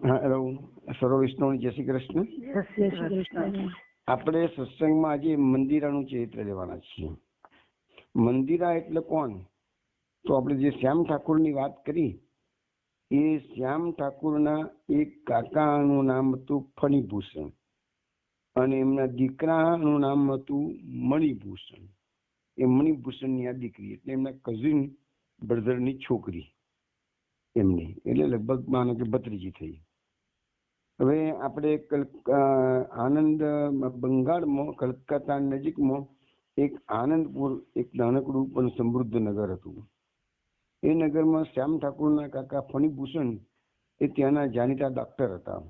Hello, સર્વ વિષ્ણુ જય શ્રી કૃષ્ણ. આપણે સત્સંગમાં આજે મંદિરાનું ચરિત્ર લેવાના છીએ. મંદિરા એટલે કોણ? તો આપણે જે શ્યામ ઠાકુરની વાત કરી, એ શ્યામ ઠાકુરના એક કાકાનું નામ હતું ફણીભૂષણ અને એમના દીકરાનું નામ હતું મણિભૂષણ. એ મણિભૂષણની આ દીકરી એટલે એમના કઝિન બ્રધરની છોકરી એમની, એટલે લગભગ માનો કે ભત્રીજી થઈ. હવે આપણે આનંદ બંગાળમાં કલકત્તા નજીકમાં એક આનંદપુર એક નાનકડું પણ સમૃદ્ધ નગર હતું. એ નગરમાં શ્યામ ઠાકુરના કાકા ફણીભૂષણ એ ત્યાંના જાણીતા ડોક્ટર હતા.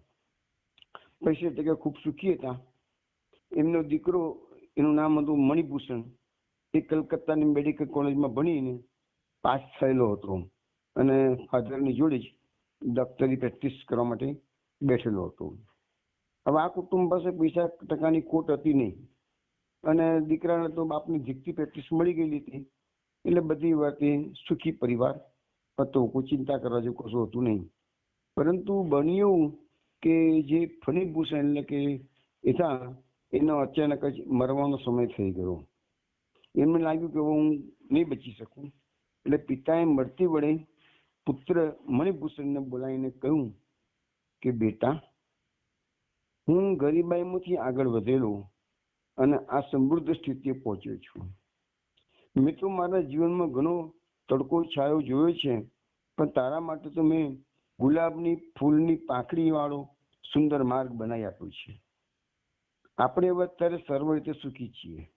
પૈસે ટકે ખૂબ સુખી હતા. એમનો દીકરો, એનું નામ હતું મણિભૂષણ, એ કલકત્તાની મેડિકલ કોલેજમાં ભણીને પાસ થયેલો હતો અને ફાધરની જોડે જ ડોક્ટરી પ્રેક્ટિસ કરવા માટે બેઠેલો હતો. હવે આ કુટુંબ પાસે પૈસા ટકાની ખોટ હતી નહીં અને દીકરાને તો બાપની જીગતી પ્રેક્ટિસ મળી ગયેલી હતી, એટલે બધી વાતે સુખી પરિવાર હતો, કોઈ ચિંતા કરવા જેવું કશું હતું નહીં. પરંતુ બન્યું કે જે ફણીભૂષણ એટલે કે હતા, એનો અચાનક જ મરવાનો સમય થઈ ગયો. એમને લાગ્યું કે હું નહીં બચી શકું, એટલે પિતાએ મરતી વડે પુત્ર મણિભૂષણને બોલાવીને કહ્યું કે બેટા, હું ગરીબાઈમાંથી આગળ વધેલો અને આ સમૃદ્ધ સ્થિતિએ પહોંચ્યો છું. મેં તો મારા જીવનમાં ઘણો તડકો છાયો જોયો છે, પણ તારા માટે તો મેં ગુલાબની ફૂલની પાંખડી વાળો સુંદર માર્ગ બનાવી આપ્યો છે. આપણે હવે અત્યારે સર્વ રીતે સુખી છીએ,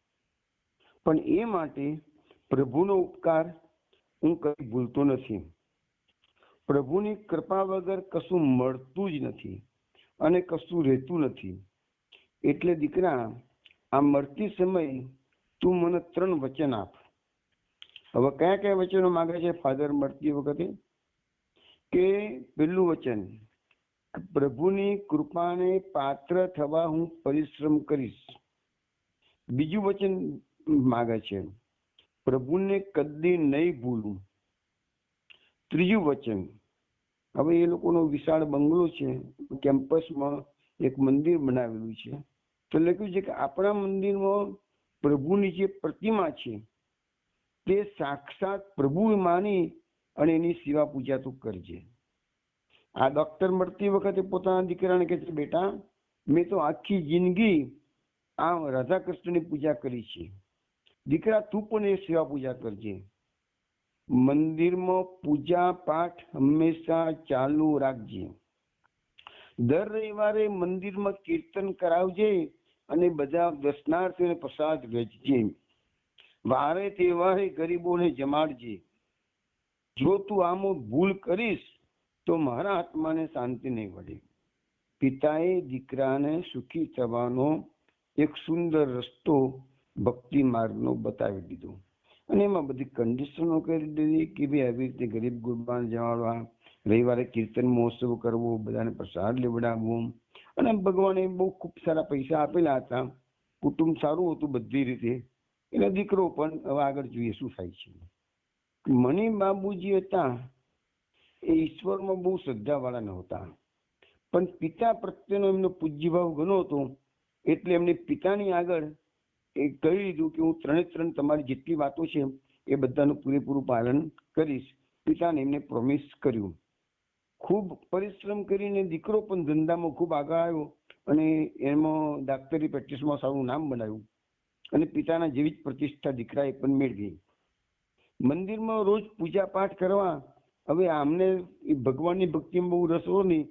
પણ એ માટે પ્રભુનો ઉપકાર હું કઈ ભૂલતો નથી. પ્રભુની કૃપા વગર કશું મળતું જ નથી અને કશું રહેતું નથી. એટલે દીકરા, આ મળતી સમય તું મને 3 વચન આપ. હવે કયા કયા વચનો માંગે છે ફાધર મળતી વખતે? કે પહેલું વચન, પ્રભુની કૃપાને પાત્ર થવા હું પરિશ્રમ કરીશ. બીજું વચન માંગે છે, પ્રભુને કદી નહીં ભૂલું. ત્રીજું વચન, હવે એ લોકોનો વિશાળ બંગલો છે, કેમ્પસમાં એક મંદિર બનાવેલું છે, તો લખ્યું છે કે આપણા મંદિરમાં પ્રભુની જે પ્રતિમા છે તે સાક્ષાત પ્રભુ માની અને એની સેવા પૂજા તું કરજે. આ ડોક્ટર મળતી વખતે પોતાના દીકરાને કહે છે, બેટા, મેં તો આખી જિંદગી આ રાધા કૃષ્ણની પૂજા કરી છે. દીકરા, તું પણ એ સેવા પૂજા કરજે. મંદિરમાં પૂજા પાઠ હંમેશા ચાલુ રાખજે. દર રવિવારે મંદિરમાં કીર્તન કરાવજે અને બધા દર્શનાર્થીઓને પ્રસાદ વેચજે. વારે તહેવારે ગરીબોને જમાડજે. જો તું આમાં ભૂલ કરીશ તો મારા આત્માને શાંતિ નહીં મળે. પિતાએ દીકરાને સુખી થવાનો એક સુંદર રસ્તો ભક્તિ માર્ગનો બતાવી દીધો અને એમાં બધી કન્ડિશનો કરી દીધી કે ભાઈ આવી રીતે ગરીબ ગુરબાને જમાડવા, રવિવારે કીર્તન મહોત્સવ કરવો, બધાને પ્રસાદ લેવડાવવો. અને ભગવાને બહુ ખૂબ સારા પૈસા આપેલા હતા, કુટુંબ સારું હતું બધી રીતે, એટલે દીકરો પણ હવે આગળ જોઈએ શું થાય છે. મણિ બાબુજી હતા એ ઈશ્વરમાં બહુ શ્રદ્ધાવાળા નહોતા, પણ પિતા પ્રત્યેનો એમનો પૂજ્યભાવ ઘણો હતો, એટલે એમને પિતાની આગળ એ કહી દીધું કે હું 3 તમારી જેટલી વાતો છે એ બધાનું પૂરેપૂરું પાલન કરીશ. પિતાને એમને પ્રોમિસ કર્યું. ખૂબ પરિશ્રમ કરીને દીકરો પણ ધંધામાં ખૂબ આગળ આવ્યો અને એમાં ડાક્ટરી પ્રેક્ટિસમાં સારું નામ બનાવ્યું અને પિતાના જેવી જ પ્રતિષ્ઠા દીકરાએ પણ મેળવી. મંદિરમાં રોજ પૂજા પાઠ કરવા. હવે આમને ભગવાનની ભક્તિમાં બહુ રસ હોય નહીં,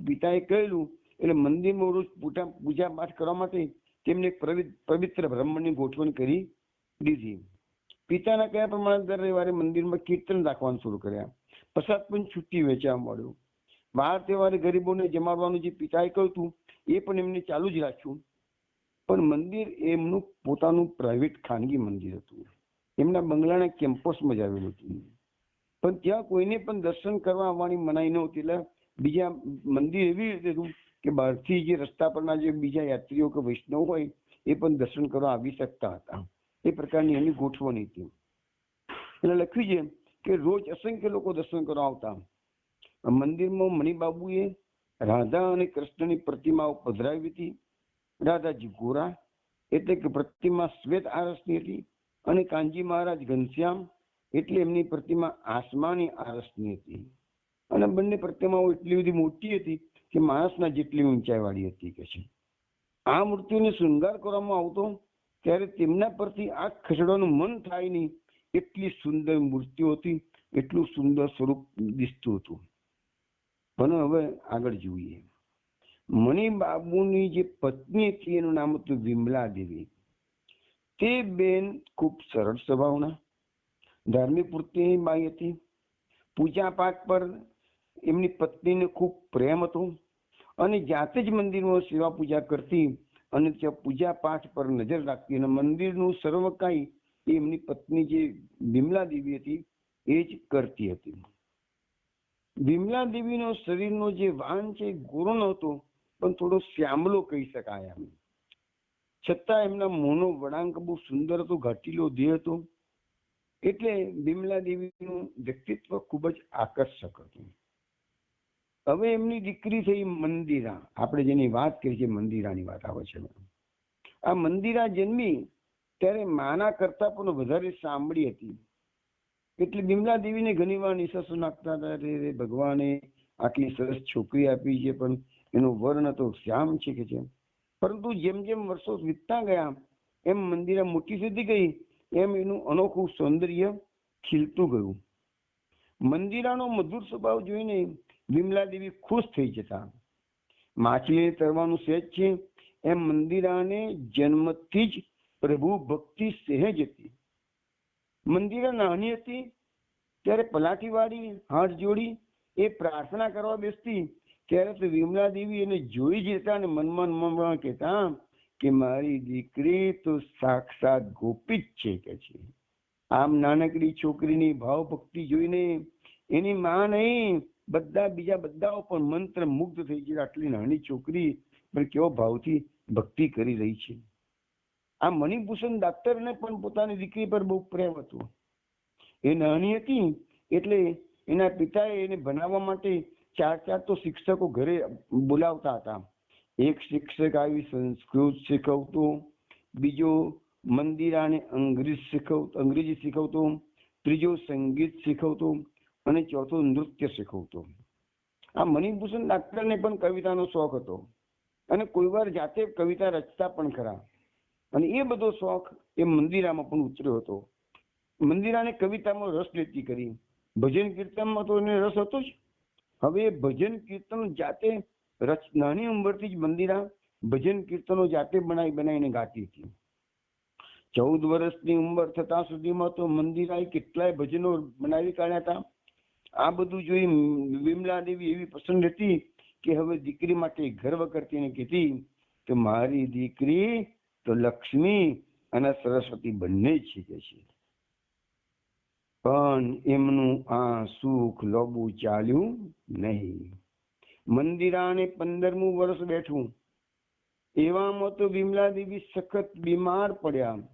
પિતાએ કહેલું એટલે મંદિરમાં રોજ પૂજા પાઠ કરવા માટે તેમને પવિત્ર બ્રાહ્મણની ગોઠવણ કરી દીધી. પિતાના કયા પ્રમાણે દર રવિવારે મંદિરમાં કીર્તન રાખવાનું શરૂ કર્યા. પ્રસાદ પણ છૂટી વેચવા મળ્યો. વાર તહેવારે ગરીબોને જમાડવાનું જે પિતાએ કહ્યું હતું એ પણ એમને ચાલુ જ રાખ્યું. પણ મંદિર એમનું પોતાનું પ્રાઇવેટ ખાનગી મંદિર હતું, એમના બંગલાના કેમ્પસમાં જ આવેલું હતું. પણ ત્યાં કોઈને પણ દર્શન કરવા આવવાની મનાઈ નહોતી. એટલે બીજા મંદિર એવી રીતે હતું કે બહારથી જે રસ્તા પરના જે બીજા યાત્રીઓ કે વૈષ્ણવ હોય એ પણ દર્શન કરવા આવી શકતા હતા. એ પ્રકારની એની ગોઠવણી હતી. એટલે લખ્યું છે કે રોજ અસંખ્ય લોકો દર્શન કરવા આવતા. મંદિરમાં મણિબાબુએ રાધા અને કૃષ્ણની પ્રતિમાઓ પધરાવી હતી. રાધાજી ગોરા એટલે કે પ્રતિમા શ્વેત આરસની હતી, અને કાનજી મહારાજ ઘનશ્યામ એટલે એમની પ્રતિમા આસમાની આરસની હતી. અને બંને પ્રતિમાઓ એટલી બધી મોટી હતી કે માણસના જેટલી ઊંચાઈ વાળી હતી કે છે. આ મૂર્તિઓને શૃંગાર કરવામાં આવતો ત્યારે તેમના પરથી આંખ ખસેડવાનું મન થાય નહીં, એટલી સુંદર મૂર્તિઓ હતી, એટલું સુંદર સ્વરૂપ દિસતું હતું. પણ હવે આગળ જોઈએ. મણિબાબુની જે પત્ની હતી એનું નામ હતું વિમલા દેવી. તે બેન ખૂબ સરળ સ્વભાવના, ધાર્મિક વૃત્તિની બાઈ હતી. પૂજા પાઠ પર એમની પત્નીને ખૂબ પ્રેમ હતો, અને જાતે જ મંદિરમાં સેવા પૂજા કરતી અને ત્યાં પૂજા પાઠ પર નજર રાખતી, અને મંદિરનું સર્વ કાંઈ એમની પત્ની જે વિમલા દેવી હતી એ જ કરતી હતી. વિમલા દેવીનો શરીરનો જે વાન છે ગોરો નહોતો, પણ થોડો શ્યામલો કહી શકાય એમ. છતાં એમના મોંનો વળાંક બહુ સુંદર હતો, ઘાટીલો દેહ હતો, એટલે વિમલા દેવીનું વ્યક્તિત્વ ખૂબ જ આકર્ષક હતું. હવે એમની દીકરી થઈ મંદિરા. આપણે જેની વાત કરી છે મંદિરાની વાત આવે છે. આ મંદિરા જન્મી ત્યારે માના કરતા પણ વધારે સાંભળી હતી. એટલે વિમલા દેવીને ઘણી વાર નિશાસો નાખતા હતા, રે ભગવાને આટલી સરસ છોકરી આપી છે પણ એનો વર્ણ તો શ્યામ છે કે છે. પરંતુ જેમ જેમ વર્ષો વીતતા ગયા એમ મંદિરા મોટી થતી ગઈ, એમ એનું અનોખું સૌંદર્ય ખીલતું ગયું. મંદિરાનો મધુર સ્વભાવ જોઈને વિમલા દેવી ખુશ થઈ જતા. માછલીને તરવાનું સહેજ છે એમ મંદિરાને જન્મથી જ પ્રભુ ભક્તિ સહેજ હતી. મંદિરા નાની હતી ત્યારે પલાઠી વાળી હાથ જોડી એ પ્રાર્થના કરવા બેસતી, ત્યારે તો વિમલા દેવી એને જોઈ જતા અને મનમાં કહેતા કે મારી દીકરી તો સાક્ષાત ગોપી જ છે કે છે. આમ નાનકડી છોકરીની ભાવ ભક્તિ જોઈને એની માં નહીં, બીજા બધા પણ મંત્ર મુગ્ધ થઈ ગયા. આટલી નાની છોકરી પણ કેવો ભાવથી ભક્તિ કરી રહી છે. આ મણિભૂષણ ડાક્ટરને પણ પોતાની દીકરી પર બહુ પ્રેમ હતો. એ નાની હતી એટલે એના પિતાએ એને ભણાવવા માટે ચાર તો શિક્ષકો ઘરે બોલાવતા હતા. એક શિક્ષક આવી સંસ્કૃત શીખવતો, બીજો મંદિરાને અંગ્રેજી શીખવતો, ત્રીજો સંગીત શીખવતો અને ચોથો નૃત્ય શીખવતો. આ મણિભૂષણ ડાક્ટરને પણ કવિતાનો શોખ હતો, અને કોઈ વાર જાતે કવિતા રચતા પણ ખરા. અને એ બધો શોખ એ મંદિરામાં પણ ઉતર્યો હતો. મંદિરાને કવિતામાં રસ લેતી કરી, ભજન કીર્તનમાં તો એને રસ હતો જ. હવે ભજન કીર્તન જાતે નાની ઉંમરથી જ મંદિરા ભજન કીર્તનો જાતે બનાવીને ગાતી હતી. 14 વર્ષની ઉંમર થતા સુધીમાં તો મંદિરાએ કેટલાય ભજનો બનાવી કાઢ્યા હતા. આ બધું જોઈ વિમલા દેવી એવી પસંદ હતી કે હવે દીકરી માટે ગર્વ કરતી ને કહેતી કે મારી દીકરી તો લક્ષ્મી અને સરસ્વતી બંને છે કે છે. પણ એમનું આ સુખ લોબું ચાલ્યું નહીં. મંદિરાને 15મું વર્ષ બેઠું. એવામાં તો વિમલા દેવી સખત બીમાર પડ્યા.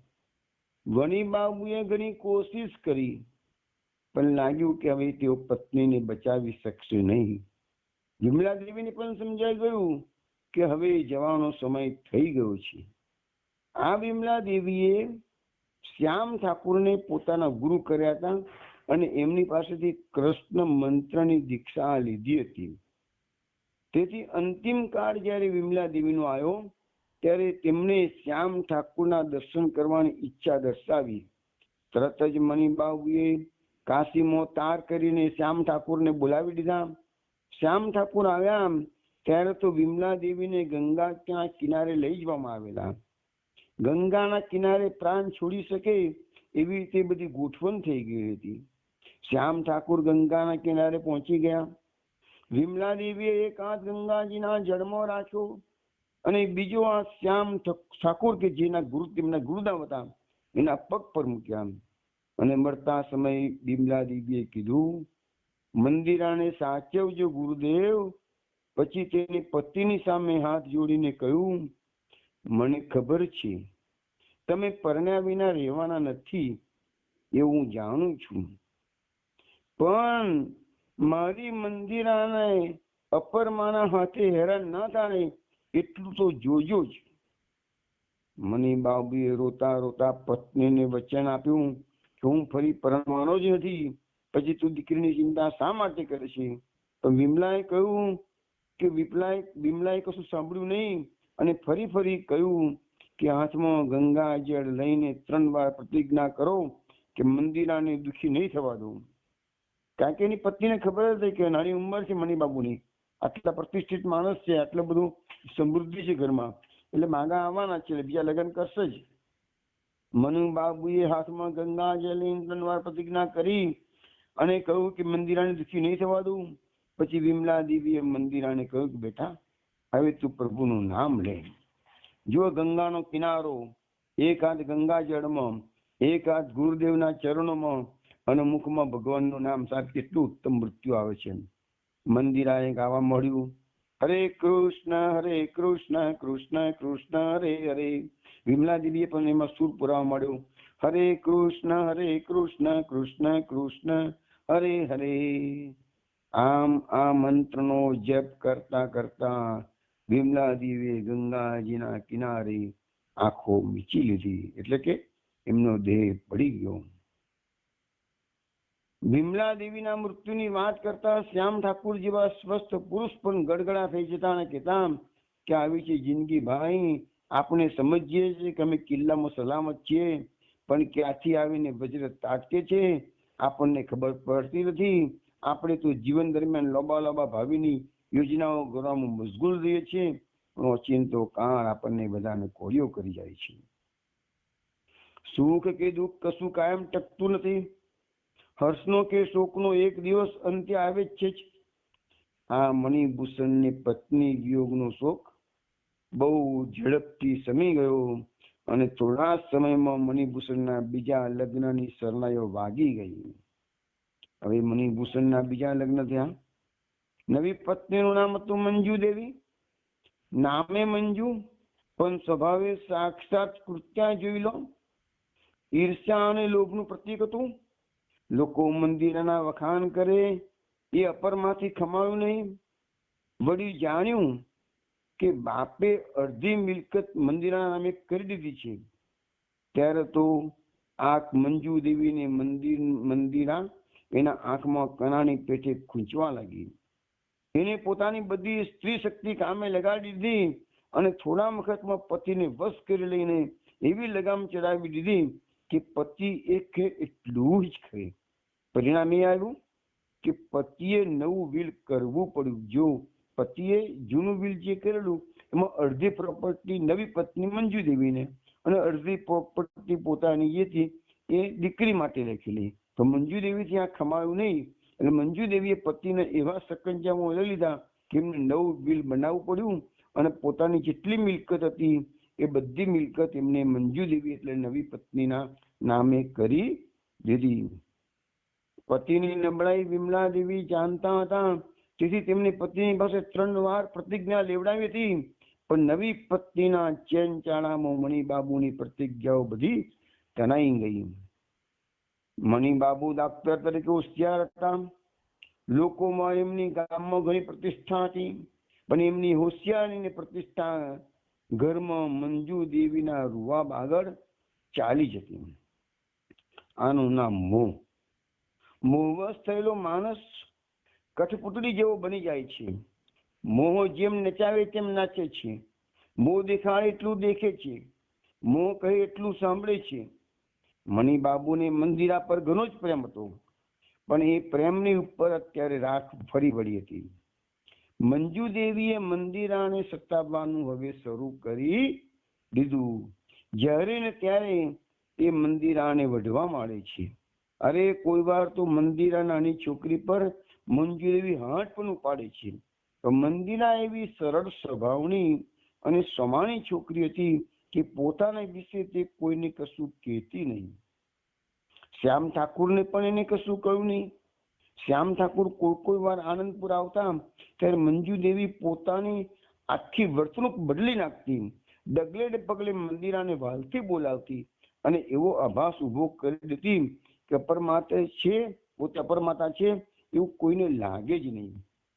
વણીબાબુએ ઘણી કોશિશ કરી, પણ લાગ્યું કે હવે તેઓ પત્નીને બચાવી શકશે નહીં. વિમલા દેવીને પણ સમજાઈ ગયું કે હવે જવાનો સમય થઈ ગયો છે. આ વિમલા દેવીએ શ્યામ ઠાકુરને પોતાના ગુરુ કર્યા હતા, અને એમની પાસેથી કૃષ્ણ મંત્રની દીક્ષા લીધી હતી. તેથી અંતિમ કાળ જ્યારે વિમલા દેવીનો આવ્યો ત્યારે તેમણે શ્યામ ઠાકુરના દર્શન કરવાની ઈચ્છા દર્શાવી. તરત જ મણિબાબુએ કાશીમાં તાર કરીને શ્યામ ઠાકુરને બોલાવી દીધા. શ્યામ ઠાકુર આવ્યા ત્યારે તો વિમલા દેવીને ગંગા ત્યાં કિનારે લઈ જવામાં આવેલા. ગંગાના કિનારે પ્રાણ છોડી શકે એવી રીતે બધી ગોઠવણ થઈ ગઈ હતી. શ્યામ ઠાકુર ગંગાના કિનારે પહોંચી ગયા. વિમલા દેવીએ એક હાથ ગંગાજીના જળમાં રાખ્યો અને બીજો હાથ શ્યામ ઠાકુર કે જેના તેમના ગુરુદેવ હતા એના પગ પર મૂક્યા. અને મળતા સમયે વિમલા દેવીએ કીધું, મંદિરાને સાચવજો ગુરુદેવ. પછી તેની પતિની સામે હાથ જોડીને કહ્યું, મને ખબર છે તમે પરણ્યા વિના રહેવાના નથી, એવું હું જાણું છું, પણ મારી મંદિરાને અપરમાના હાથે હેરાન ના થાય એટલું તો જોજો જ. મની બાબુએ રોતા રોતા પત્નીને વચન આપ્યું કે હું ફરી પરણવાનો જ નથી, પછી તું દીકરીની ચિંતા શા માટે કરે છે? તો વિમલાએ કહ્યું કે વિમલાએ કશું સાંભળ્યું નહીં અને ફરી ફરી કહ્યું કે હાથમાં ગંગા જળ લઈને 3 વાર પ્રતિજ્ઞા કરો કે મંદિરાને દુખી નહીં થવા દઉં. કારણ કે એની પત્નીને ખબર હતી કે નાની ઉંમર છે મની બાબુની, આટલા પ્રતિષ્ઠિત માણસ છે, આટલું બધું સમૃદ્ધિ છે ઘરમાં, એટલે માંગા આવવાના છે, એટલે બીજા લગ્ન કરશે જ. મનુ બાબુએ હાથમાં ગંગા જળ લઈને 3 વાર પ્રતિજ્ઞા કરી અને કહ્યું કે મંદિરાને દુખી નહીં થવા દઉં. પછી વિમલા દેવીએ મંદિરાને કહ્યું કે બેટા, હવે તું પ્રભુનું નામ લે. જો ગંગાનો કિનારો, એક હાથ ગંગા જળમાં, એક હાથ ગુરુદેવના ચરણોમાં અને મુખમાં ભગવાનનું નામ, સાહેબ કેટલું ઉત્તમ મૃત્યુ આવે છે. મંદિરાએ ગાવા મળ્યું, હરે કૃષ્ણ કૃષ્ણ કૃષ્ણ હરે હરે. વિમલા દેવીએ પણ એમાં સુર પુરાવા મળ્યો, હરે કૃષ્ણ કૃષ્ણ કૃષ્ણ હરે હરે. આમ આ મંત્રનો જપ કરતા કરતા વિમલા દેવીએ ગંગાજીના કિનારે આંખો મીચી લીધી, એટલે કે એમનો દેહ પડી ગયો. વિમલા દેવીના મૃત્યુની વાત કરતા શ્યામ ઠાકુર જેવા સ્વસ્થ પુરુષ પણ ગડગડા થઈ જતા અને કહેતા કે આવી છે જિંદગી ભાઈ, આપણે સમજીએ છીએ કે અમે કિલ્લામાં સલામત છીએ, પણ ક્યાંથી આવીને વજ્ર તાટકે છે આપણને ખબર પડતી નથી. આપણે તો જીવન દરમિયાન લોબા ભાવિની યોજનાઓ કરવામાં મશગુલ રહીએ છીએ, પણ ઓચિંતો કાળ આપણને બધાને કોળિયો કરી જાય છે. સુખ કે દુઃખ કશું કાયમ ટકતું નથી. હર્ષનો કે શોકનો એક દિવસ અંત્ય આવે જ છે. આ મણિભૂષણની પત્ની વિયોગનો શોક બહુ ઝડપથી શમી ગયો અને થોડા સમયમાં મણિભૂષણના બીજા લગ્નની શરણાઈઓ વાગી ગઈ. હવે મણિભૂષણના બીજા લગ્ન થયા. નવી પત્નીનું નામ હતું મંજુ દેવી. નામે મંજુ, પણ સ્વભાવે સાક્ષાત કૃત્યા જોઈ લો. ઈર્ષ્યા અને લોભનું પ્રતીક હતું. લોકો મંદિરના વખાણ કરે એ અપરમાંથી ખમાયું નહીં. વળી જાણ્યું કે બાપે અડધી મિલકત મંદિરના નામે કરી દીધી છે, ત્યારે તો આ મંજુ દેવીને મંદિરા એના આંખમાં કણાની પેઠે ખૂંચવા લાગી. એને પોતાની બધી સ્ત્રી શક્તિ કામે લગાડી દીધી અને થોડા વખતમાં પતિને વશ કરી લઈને એવી લગામ ચડાવી દીધી કે પતિ એક એટલું જ ખરે. પરિણામ એ આવ્યું કે પતિએ નવું વિલ કરવું પડ્યું. જો પતિએ જૂનું વિલ જે કરેલું એમાં અડધી પ્રોપર્ટી નવી પત્ની મંજુ દેવીને અને અડધી પ્રોપર્ટી પોતાની જે હતી એ દીકરી માટે લખેલી. તો મંજુ દેવી ત્યાં ખમાયું નહીં, એટલે મંજુ દેવીએ પતિને એવા સકંજામાં લઈ લીધા કે એમને નવું બિલ બનાવવું પડ્યું અને પોતાની જેટલી મિલકત હતી એ બધી મિલકત એમને મંજુ દેવી એટલે નવી પત્નીના નામે કરી દીધી. પતિની નબળાઈ વિમલા દેવી જાણતા હતા, તેથી તેમની પત્ની પાસે 3 વાર પ્રતિજ્ઞા લેવડાવી હતી, પણ નવી પત્નીના ચેન ચાળામાં મણિબાબુની પ્રતિજ્ઞાઓ બધી તણાઈ ગઈ. મણિબાબુ ડાક્ટર તરીકે હોશિયાર હતા. લોકોમાં એમની ગામમાં ઘણી પ્રતિષ્ઠા હતી, પણ એમની હોશિયારી અને પ્રતિષ્ઠા ઘરમાં મંજુ દેવીના રૂવાબ આગળ ચાલી જતી. આનું નામ મોહ. મોહવશ થયેલો માણસ કઠપુતળી જેવો બની જાય છે. મોહ જેમ નચાવે તેમ નાચે છે. મોહ દેખાડે એટલું દેખે છે. મોહ કહે એટલું સાંભળે છે. મણિબાબુને મંદિરા પર ઘણો જ પ્રેમ હતો, પણ એ પ્રેમની ઉપર અત્યારે રાખ ફરી વળી હતી. મંજુ દેવીએ મંદિરાને સતાવવાનું હવે શરૂ કરી દીધું. જ્યારે ને ત્યારે એ મંદિરાને વઢવા માંડે છે. અરે કોઈ વાર તો મંદિરા નાની છોકરી પર મંજુ દેવી હાથ પણ ઉપાડે છે. તો મંદિરા એવી સરળ સ્વભાવની અને સમાણી છોકરી હતી કે પોતાના વિશે તે કોઈને કશું કહેતી નહીં. શ્યામ ઠાકુરને પણ એને કશું કહ્યું નહીં. શ્યામ ઠાકુર કોઈ વાર આનંદપુર આવતા ત્યારે મંજુ દેવી પોતાની આખી વર્તણૂક બદલી નાખતી. ડગલે પગલે મંદિરાને વાલથી બોલાવતી અને એવો આભાસ ઉભો કરી દેતી કે અપરમાતા છે, પોતે અપરમાતા છે એવું કોઈને લાગે જ નહીં.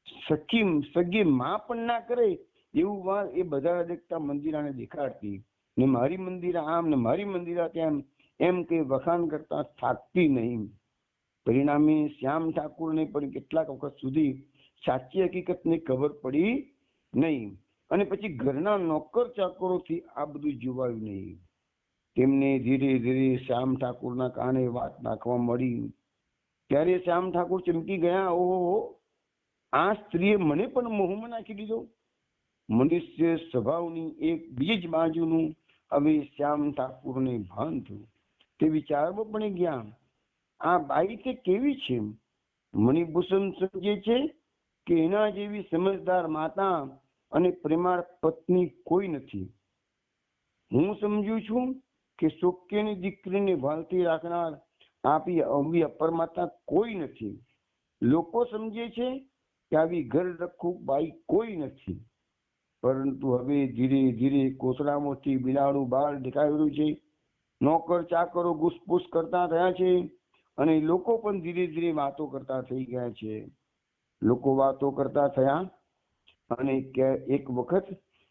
સગી માં પણ ના કરે એવું વાત એ બધા દેખતા મંદિરાને દેખાડતી, ને મારી મંદિરા આમ ને મારી મંદિરા તેમ, એમ કે વખાણ કરતા થાકતી નહીં. પરિણામે શ્યામ ઠાકુરને પણ કેટલાક વખત સુધી સાચી હકીકતની ખબર પડી નહીં, અને પછી ઘરના નોકર ચાકરોથી આ બધું જોવાયું નહીં. તેમને ધીરે ધીરે શ્યામ ઠાકુરના કાને વાત નાખવા મળી. ત્યારે શ્યામ ઠાકુર ચમકી ગયા, ઓહો, આ સ્ત્રીએ મને પણ મોહમાં નાખી દીધો. મનુષ્ય સ્વભાવની એક બીજી જ બાજુનું હવે શ્યામ ઠાકુરને ભાન થયું. તે વિચારવા પણ ગયા, આ બાઈ તે કેવી છે? મણિભૂષણ સમજે છે કે એના જેવી સમજદાર માતા અને પ્રેમાળ પત્ની કોઈ નથી. હું સમજુ છું કે શોક્યની દીકરીને વાલથી રાખનાર આપી આવી અપરમાતા કોઈ નથી. લોકો સમજે છે કે આવી ઘર રખું બાઈ કોઈ નથી. પરંતુ હવે ધીરે ધીરે કોતરામાંથી બિલાડું બહાર દેખાઈ રહ્યું છે. નોકર ચાકરો ઘૂસપૂસ કરતા થયા છે, અને લોકો પણ ધીરે ધીરે વાતો કરતા થઈ ગયા છે. લોકો વાતો કરતા થયા, અને એક વખત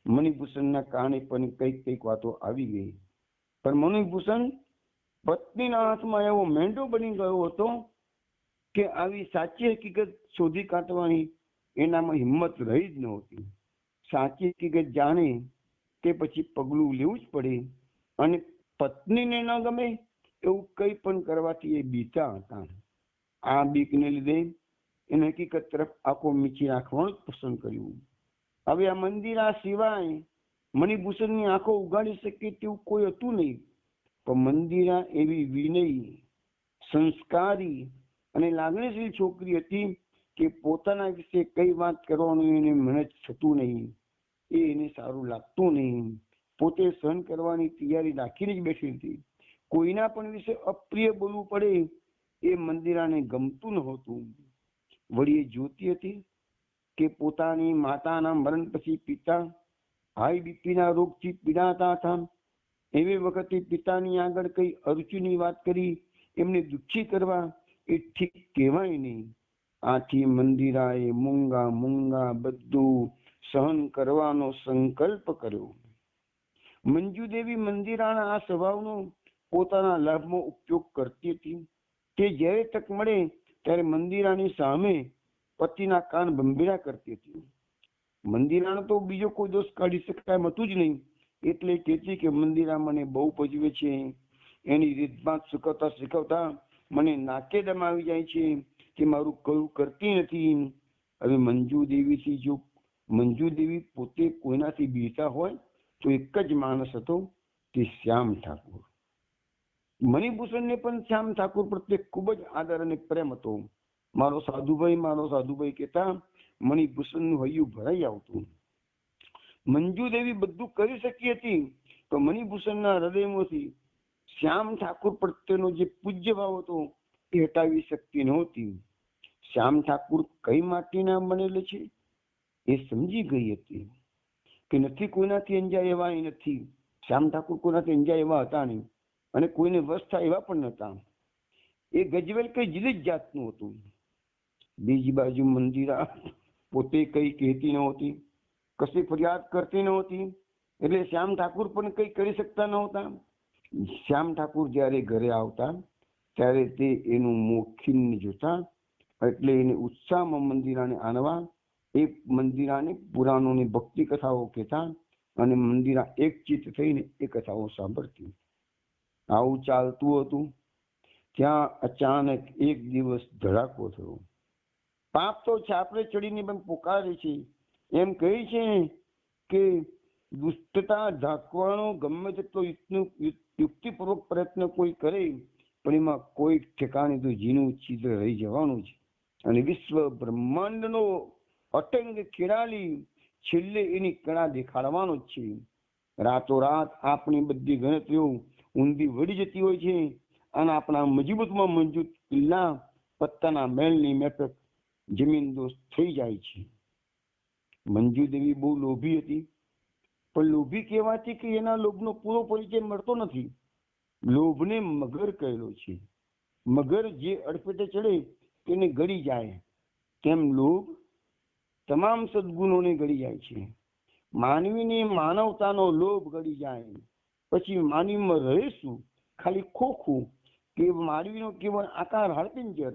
મણિભૂષણના કાને પણ કઈક વાતો આવી ગઈ. પણ મણિભૂષણ પત્નીના હાથમાં એવો મેંઢો બની ગયો હતો કે આવી સાચી હકીકત શોધી કાઢવાની એનામાં હિંમત રહી જ નહોતી. સાચી હકીકત જાણે તે પછી પગલું લેવું જ પડે, અને પત્નીને ન ગમે એવું કંઈ પણ કરવાથી એ બીતા હતા. આ બીકને લીધે એને હકીકત તરફ આંખો મીચી રાખવાનું જ પસંદ કર્યું. હવે આ મંદિરા સિવાય મણિભૂષણની આંખો ઉગાડી શકે તેવું કોઈ હતું નહીં. પણ મંદિરા એવી વિનયી, સંસ્કારી અને લાગણીશીલ છોકરી હતી કે પોતાના વિશે કઈ વાત કરવાનું એને મન થતું નહીં. એને સારું લાગતું નહીં. પોતે સહન કરવાની તૈયારી રાખીને જ બેઠી હતી. કોઈના પણ વિશે અપ્રિય બોલવું પડે એ મંદિરાને ગમતું નહોતું. વળી એ જોતી હતી કે પોતાની માતાના મરણ પછી પિતા હાઈ બીપીના રોગથી પીડાતા હતા. એવી વખતે પિતાની આગળ કઈ અરુચિની વાત કરી એમને દુઃખી કરવા એ ઠીક કહેવાય નહીં. આથી મંદિરાએ મૂંગા બધું સહન કરવાનો સંકલ્પ કર્યો. મંજુદેવી મંદિરાના આ સ્વભાવનો પોતાના લાભમાં ઉપયોગ કરતી હતી. તે જ્યારે તક મળે ત્યારે મંદિરાની સામે પતિના કાન બંભેરા કરતી હતી. મંદિરાનો તો બીજો કોઈ દોષ કાઢી શકાય હતું જ નહીં. એટલે કહેતી કે મંદિરા મને બહુ ભજવે છે. એની રીતભાત શીખવતા મને નાકે દમ આવી જાય છે કે મારું કયું કરતી નથી. હવે મંજુ દેવી પોતે કોઈનાથી બીતા હોય તો એક જ માણસ હતો, તે શ્યામ ઠાકુર. મણિભૂષણને પણ શ્યામ ઠાકુર પ્રત્યે ખૂબ જ આદર અને પ્રેમ હતો. મારો સાધુભાઈ કહેતા મણિભૂષણનું હૈયું ભરાઈ આવતું. મંજુ દેવી બધું કરી શકી હતી, તો મણિભૂષણના હૃદયમાંથી શ્યામ ઠાકુર પ્રત્યેનો જે પૂજ્ય ભાવ હતો એ હટાવી શકતી નહોતી. શ્યામ ઠાકુર કઈ માટીના બનેલા છે એ સમજી ગઈ હતી કે નથી કોઈનાથી અંજાય એવા એ નથી. શ્યામ ઠાકુર કોઈનાથી અંજાય એવા હતા નહીં, અને કોઈને વશ થાય એવા પણ નતા. એ ગજવેલ કઈ જુદી જ જાતનું હતું. બીજી બાજુ મંદિરા પોતે કઈ કહેતી નહોતી, કશી ફરિયાદ કરતી નહોતી, એટલે શ્યામ ઠાકુર પણ કઈ કરી શકતા નહોતા. શ્યામ ઠાકુર જયારે ઘરે આવતા ત્યારે તે એનું મોં ખીન્ન જોતા, એટલે એને ઉત્સાહમાં મંદિરાને આનવા એ મંદિરાને પુરાણોની ભક્તિ કથાઓ કહેતા, અને મંદિરા એક ચિત્ત થઈને એ કથાઓ સાંભળતી. આવું ચાલતું હતું ત્યાં અચાનક એક દિવસ ધડાકો થયો. પાપ તો છાપરે ચડીને પણ પુકારે છે. એમ કહે છે કે દુષ્ટતા ઢાંકવાનો ગમે તેટલો યુક્તિપૂર્વક પ્રયત્ન કોઈ કરે, પણ એમાં કોઈ ઠેકાણે તો જીનું છિદ્ર રહી જવાનું છે. અને વિશ્વ બ્રહ્માંડનો અટંગ ખેડાલી છેલ્લે એની કળા દેખાડવાનો જ છે. રાતોરાત આપણી બધી ગણતરીઓ ઊંધી વળી જતી હોય છે, અને આપણા મજબૂતમાં મજબૂત કિલ્લા પત્તાના મેળની મેપક જમીન દોસ્ત થઈ જાય છે. મંજુ દેવી બહુ લોભી હતી, પણ લોભી કહેવાથી કે એના લોભનો પૂરો પરિચય મળતો નથી. લોભને મગર કહેલો છે. મગર જે અડફેટે ચડે તેને ગળી જાય, તેમ લોભ તમામ સદગુણોને ગળી જાય છે. માનવીને માનવતાનો લોભ ગળી જાય પછી માનવીમાં રહે શું? ખાલી ખોખું કે માનવીનો કેવળ આકાર હાડપિંજર.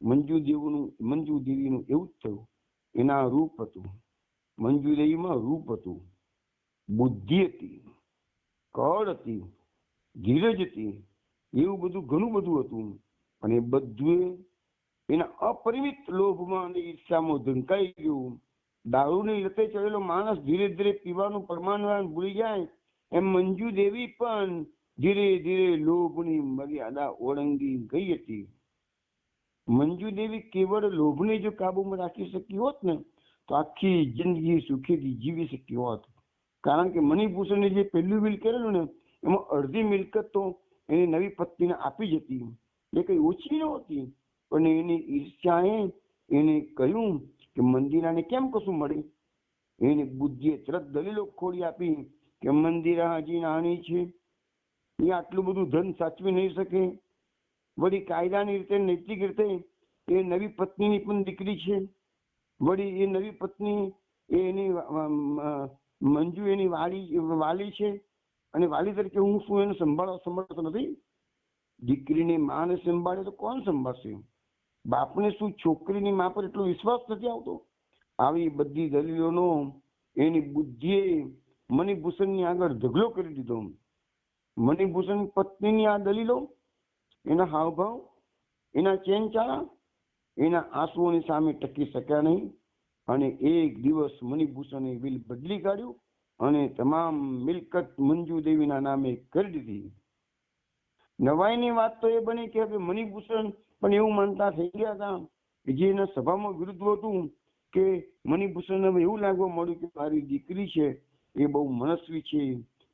મંજુ દેવીનું એવું જ થયું. એના રૂપ હતું, મંજુ દેવીમાં રૂપ હતું, બુદ્ધિ હતી, કળ હતી, ધીરજ હતી, એવું બધું ઘણું બધું હતું. અને બધું એના અપરિમિત લોભમાં અને ઈર્ષામાં ઢંકાઈ ગયું. દારૂની લતે ચડેલો માણસ ધીરે ધીરે પીવાનું પ્રમાણ ભૂલી જાય એમ મંજુ દેવી પણ ધીરે ધીરે લોભની મર્યાદા ઓળંગી ગઈ હતી. મંજુ દેવી કેવળ લોભને જો કાબુમાં રાખી શકી હોત ને તો આખી જિંદગી સુખેથી જીવી શકી હોત. કારણ કે મણિભૂષણે જે પહેલું વિલ કરેલું ને એમાં અડધી મિલકત તો એની નવી પત્નીને આપી જ હતી. એ કઈ ઓછી નહોતી, પણ એની ઈર્ષ્યાએ એને કહ્યું કે મંદિરાને કેમ કશું મળે. એની બુદ્ધિએ તરત દલીલો ખોડી આપી કે મંદિરા હજી નાની છે, એ આટલું બધું ધન સાચવી નહીં શકે. વળી કાયદાની રીતે નૈતિક રીતે એ નવી પત્નીની પણ દીકરી છે. વળી એ નવી પત્ની એની મંજુ એની વાલી છે, અને વાલી તરીકે હું શું એને સંભાળતો નથી? દીકરીને માને સંભાળે તો કોણ સંભાળશે? બાપને શું છોકરીની મા પર એટલો વિશ્વાસ નથી આવતો? આવી બધી દલીલોનો એની બુદ્ધિએ મણિભૂષણની આગળ ઢગલો કરી દીધો. મણિભૂષણ પત્નીની આ દલીલો, એના હાવભાવ, એના ચેનચાળા, એના આંસુઓની સામે ટકી શક્યા નહીં. અને એક દિવસ મણિભૂષણે વિલ બદલી કાઢ્યું અને તમામ મિલકત મંજુ દેવીના નામે કરી દીધી. નવાઈની વાત તો એ બની કે હવે મણિભૂષણ પણ એવું માનતા થઈ ગયા હતા કે જે એના સભામાં વિરુદ્ધ હતું કે મણિભૂષણને એવું લાગવા મળ્યું કે મારી દીકરી છે એ બહુ મનસ્વી છે,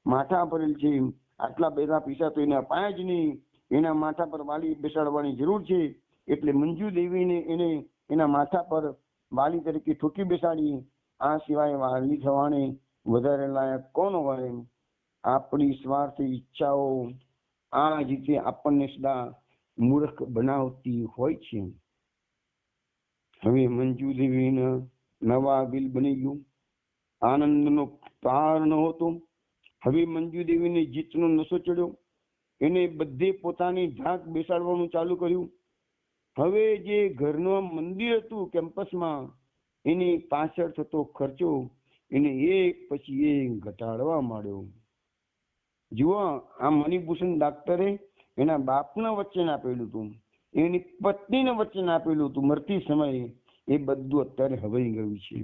માથા ભરેલ છે, આટલા બધા પૈસા તો એને અપાયા જ નહીં, એના માથા પર વાલી બેસાડવાની જરૂર છે. એટલે મંજુ દેવીને એને એના માથા પર વાલી તરીકે ઠોકી બેસાડી. આ સિવાય વાલી થવાને વધારે લાયક કોણ હોય? આપણી સ્વાર્થી ઈચ્છાઓ આ રીતે આપણને સદા મૂર્ખ બનાવતી હોય છે. હવે મંજુ દેવીના નવા બિલ બની ગયું. આનંદનો પાર નહોતો. હવે મંજુ દેવીને જીતનો નશો ચડ્યો. એને બધે પોતાની ધાક બેસાડવાનું ચાલુ કર્યું. હવે જે ઘરનું મંદિર હતું કેમ્પસમાં, એની પાછળ થતો ખર્ચો એને એક પછી એક ઘટાડવા માંડ્યો. જુઓ, આ મણિભૂષણ ડાક્ટરે એના બાપના વચન આપેલું હતું, એની પત્નીને વચન આપેલું હતું મરતી સમયે, એ બધું અત્યારે હવાઈ ગયું છે.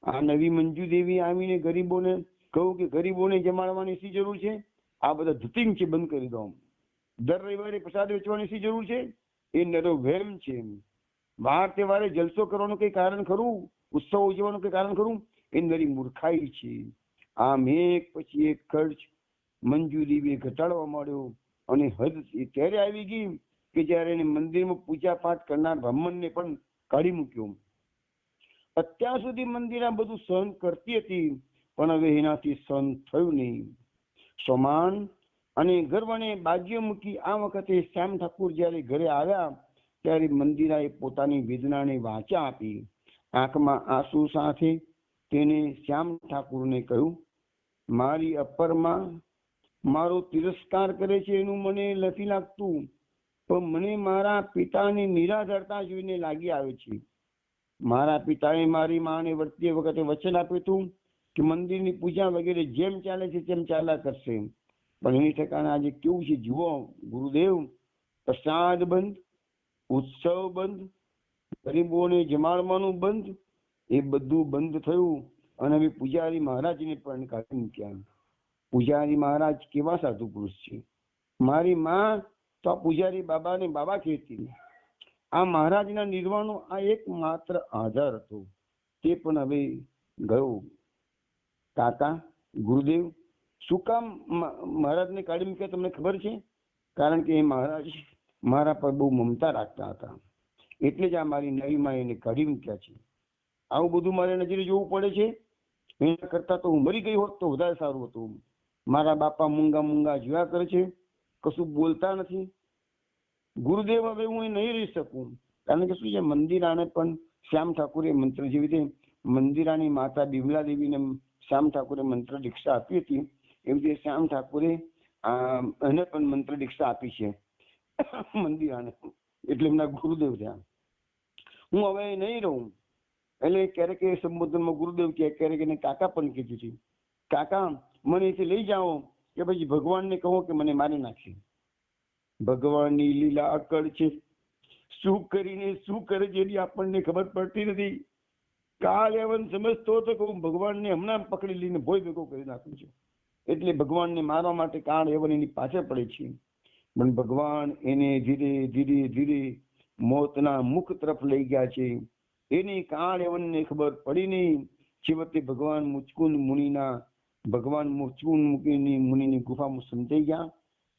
આ નવી મંજુ દેવી આવીને ગરીબોને કહું કે ગરીબોને જમાડવાની શી જરૂર છે? આ બધા ધુતિંગ છે, બંધ કરી દો. દર રવિવારે પ્રસાદ વેચવાની શી જરૂર છે? એ નરો વહેમ છે. વાર તહેવારે જલસો કરવાનું કઈ કારણ ખરું? ઉત્સવ ઉજવવાનું કઈ કારણ ખરું? એ નરી મૂર્ખાઈ છે. આમ એક પછી એક ખર્ચ મંજુ દેવીએ ઘટાડવા માંડ્યો. અને હદ ત્યારે આવી ગઈ કે જયારે એને મંદિરમાં પૂજા પાઠ કરનાર બ્રાહ્મણને પણ કાઢી મૂક્યો. અત્યાર સુધી મંદિર આ બધું સહન કરતી હતી, પણ હવે એનાથી સહન થયું નહીં. સોમાન અને ગર્વને બાજ્ય મૂકી આ વખતે શ્યામ ઠાકુર જયારે ઘરે આવ્યા ત્યારે મંદિરાએ પોતાની વેદનાને વાચા આપી. આંખમાં આંસુ સાથે તેને શ્યામ ઠાકુરને કહ્યું, મારી અપરમાં મારો તિરસ્કાર કરે છે એનું મને નથી લાગતું, પણ મને મારા પિતાની નિરાધારતા જોઈને લાગી આવે છે. મારા પિતાએ મારી માને વર્તી વખતે વચન આપ્યું હતું કે મંદિરની પૂજા વગેરે જેમ ચાલે છે તેમ ચાલ્યા કરશે, પણ એની ઠેકાણે આજે કેવું છે જુઓ ગુરુદેવ, પ્રસાદ બંધ, ઉત્સવ બંધ, ગરીબોને જમાડવાનું બંધ, એ બધું બંધ થયું. અને હવે પૂજારી મહારાજને પણ કાઢી મૂક્યા. પૂજારી મહારાજ કેવા સાધુ પુરુષ છે! મારી માં તો આ પૂજારી બાબાને બાબા કહેતી. આ મહારાજના નિર્વાણનો આ એક માત્ર આધાર હતો, તે પણ હવે ગયો. કાકા, ગુરુદેવ, શું કામ મહારાજને કાઢી મૂક્યા તમને ખબર છે? કારણ કે એ મહારાજ મારા પર બહુ મમતા રાખતા હતા, એટલે જ આ મારી નવી માં એને કાઢી મૂક્યા છે. આવું બધું મારે નજરે જોવું પડે છે. એના કરતા તો હું મરી ગઈ હોત તો વધારે સારું હતું. મારા બાપા મૂંગા મૂંગા જોયા કરે છે, કશું બોલતા નથી. ગુરુદેવ, હવે હું એ નહીં રહી શકું, કારણ કે શું છે મંદિર આને પણ શ્યામ ઠાકુરે મંત્ર જેવી રીતે મંદિરાની માતા બિમલા દેવીને શ્યામ ઠાકુરે મંત્ર દીક્ષા આપી હતી, એવી રીતે શ્યામ ઠાકુરે એને પણ મંત્ર દીક્ષા આપી છે મંદિરાને, એટલે એમના ગુરુદેવ થયા. હું હવે નહીં રહું, એટલે ક્યારેક એ સંબોધનમાં ગુરુદેવ કહે, ક્યારેક એને કાકા પણ કીધું છે, કાકા મને અહીંથી લઈ જાઓ કે પછી ભગવાનને કહો કે મને મારી નાખશે. ભગવાનની લીલા અકળ છે, શું કરીને શું કરે છે એની આપણને ખબર પડતી નથી. કાલ એવન સમજતો હતો કે હું ભગવાનને હમણાં પકડી લઈને ભોય ભેગો કરી નાખું છું, એટલે ભગવાનને મારવા માટે કાળ એવન એની પાછળ પડે છે. પણ ભગવાન એને ધીરે ધીરે ધીરે મોતના મુખ તરફ લઈ ગયા છે. એની કાળ એવનને ખબર પડી નહીં. છેવટે ભગવાન મુચકુંદ મુનિની ગુફામાં સમજાઈ ગયા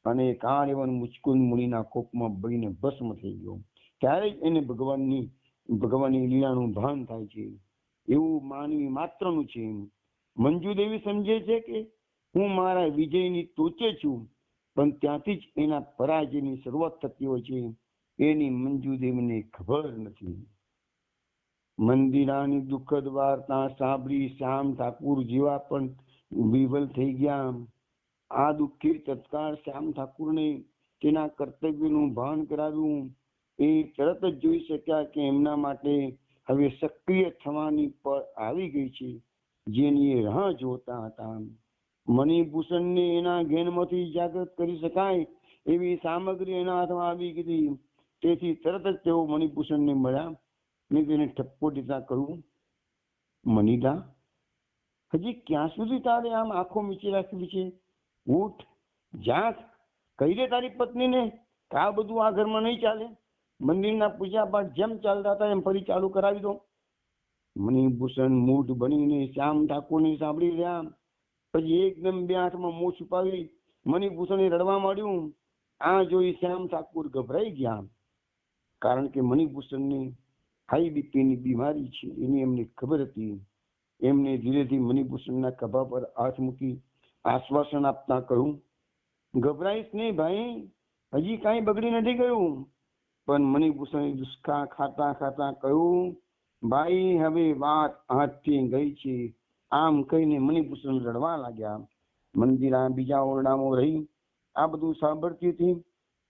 અને કાળ એવન મુચકુંદ મુનિના કોપમાં બળીને ભસ્મ થઈ ગયો. ત્યારે જ એને ભગવાનની લીલાનું ભાન થાય છે. એવું માનવી માત્રનું છે. મંજુ દેવી સમજે છે કે હું મારા વિજયની ટોચે છું, પણ ત્યાંથી જ એના પરાજયની શરૂઆત થતી હોય છે. એની મંજુ દેવીને ખબર નથી. મંદિરાની દુઃખદ વાર્તા સાંભળી શ્યામ ઠાકુર જેવા પણ વિવલ થઈ ગયા. આ દુઃખી તત્કાળ શ્યામ ઠાકુરને તેના કર્તવ્યનું ભાન કરાવ્યું. એ તરત જ જોઈ શક્યા કે એમના માટે હવે સક્રિય થવાની પર આવી ગઈ છે, જેની એ રાહ જોતા હતા. મણિભૂષણને એના જ્ઞાનમાંથી જાગૃત કરી શકાય એવી સામગ્રી એના હાથમાં આવી ગઈ. તેથી તરત જ તેઓ મણિભૂષણને મળ્યા. મેં તેને ઠપકો દેતા કહ્યું, મનિદા, હજી ક્યાં સુધી તારે આમ આંખો મીચી રાખવી છે? ઉઠ, જાગ, કહી દે તારી પત્નીને કે આ બધું આ ઘરમાં નહીં ચાલે. મંદિરના પૂજા પાઠ જેમ ચાલતા હતા એમ ફરી ચાલુ કરાવી દો. મણિભૂષણ મૂઢ બનીને શ્યામ ઠાકોરને સાંભળી રહ્યા. પછી એકદમ બે હાથમાં મોં છુપાવી મણિભૂષણે રડવા માંડ્યું. આ જોઈ શ્યામ ઠાકુર ગભરાઈ ગયા, કારણ કે મણિભૂષણને હાઈ બીપીની બીમારી છે એની એમને ખબર હતી. એમને ધીરેથી મણિભૂષણના ખભા પર હાથ મૂકી આશ્વાસન આપતા કહ્યું, ગભરાઈશ નહીં ભાઈ, હજી કાંઈ બગડી નથી ગયું. પણ મણિભૂષણે દુષ્કા ખાતા ખાતા કહ્યું, ભાઈ હવે વાત હાથથી ગઈ છે. આમ કહીને મણિભૂષણ રડવા લાગ્યા. મંદિરા બીજા ઓરડામાં રહી આ બધું સાંભળતી હતી.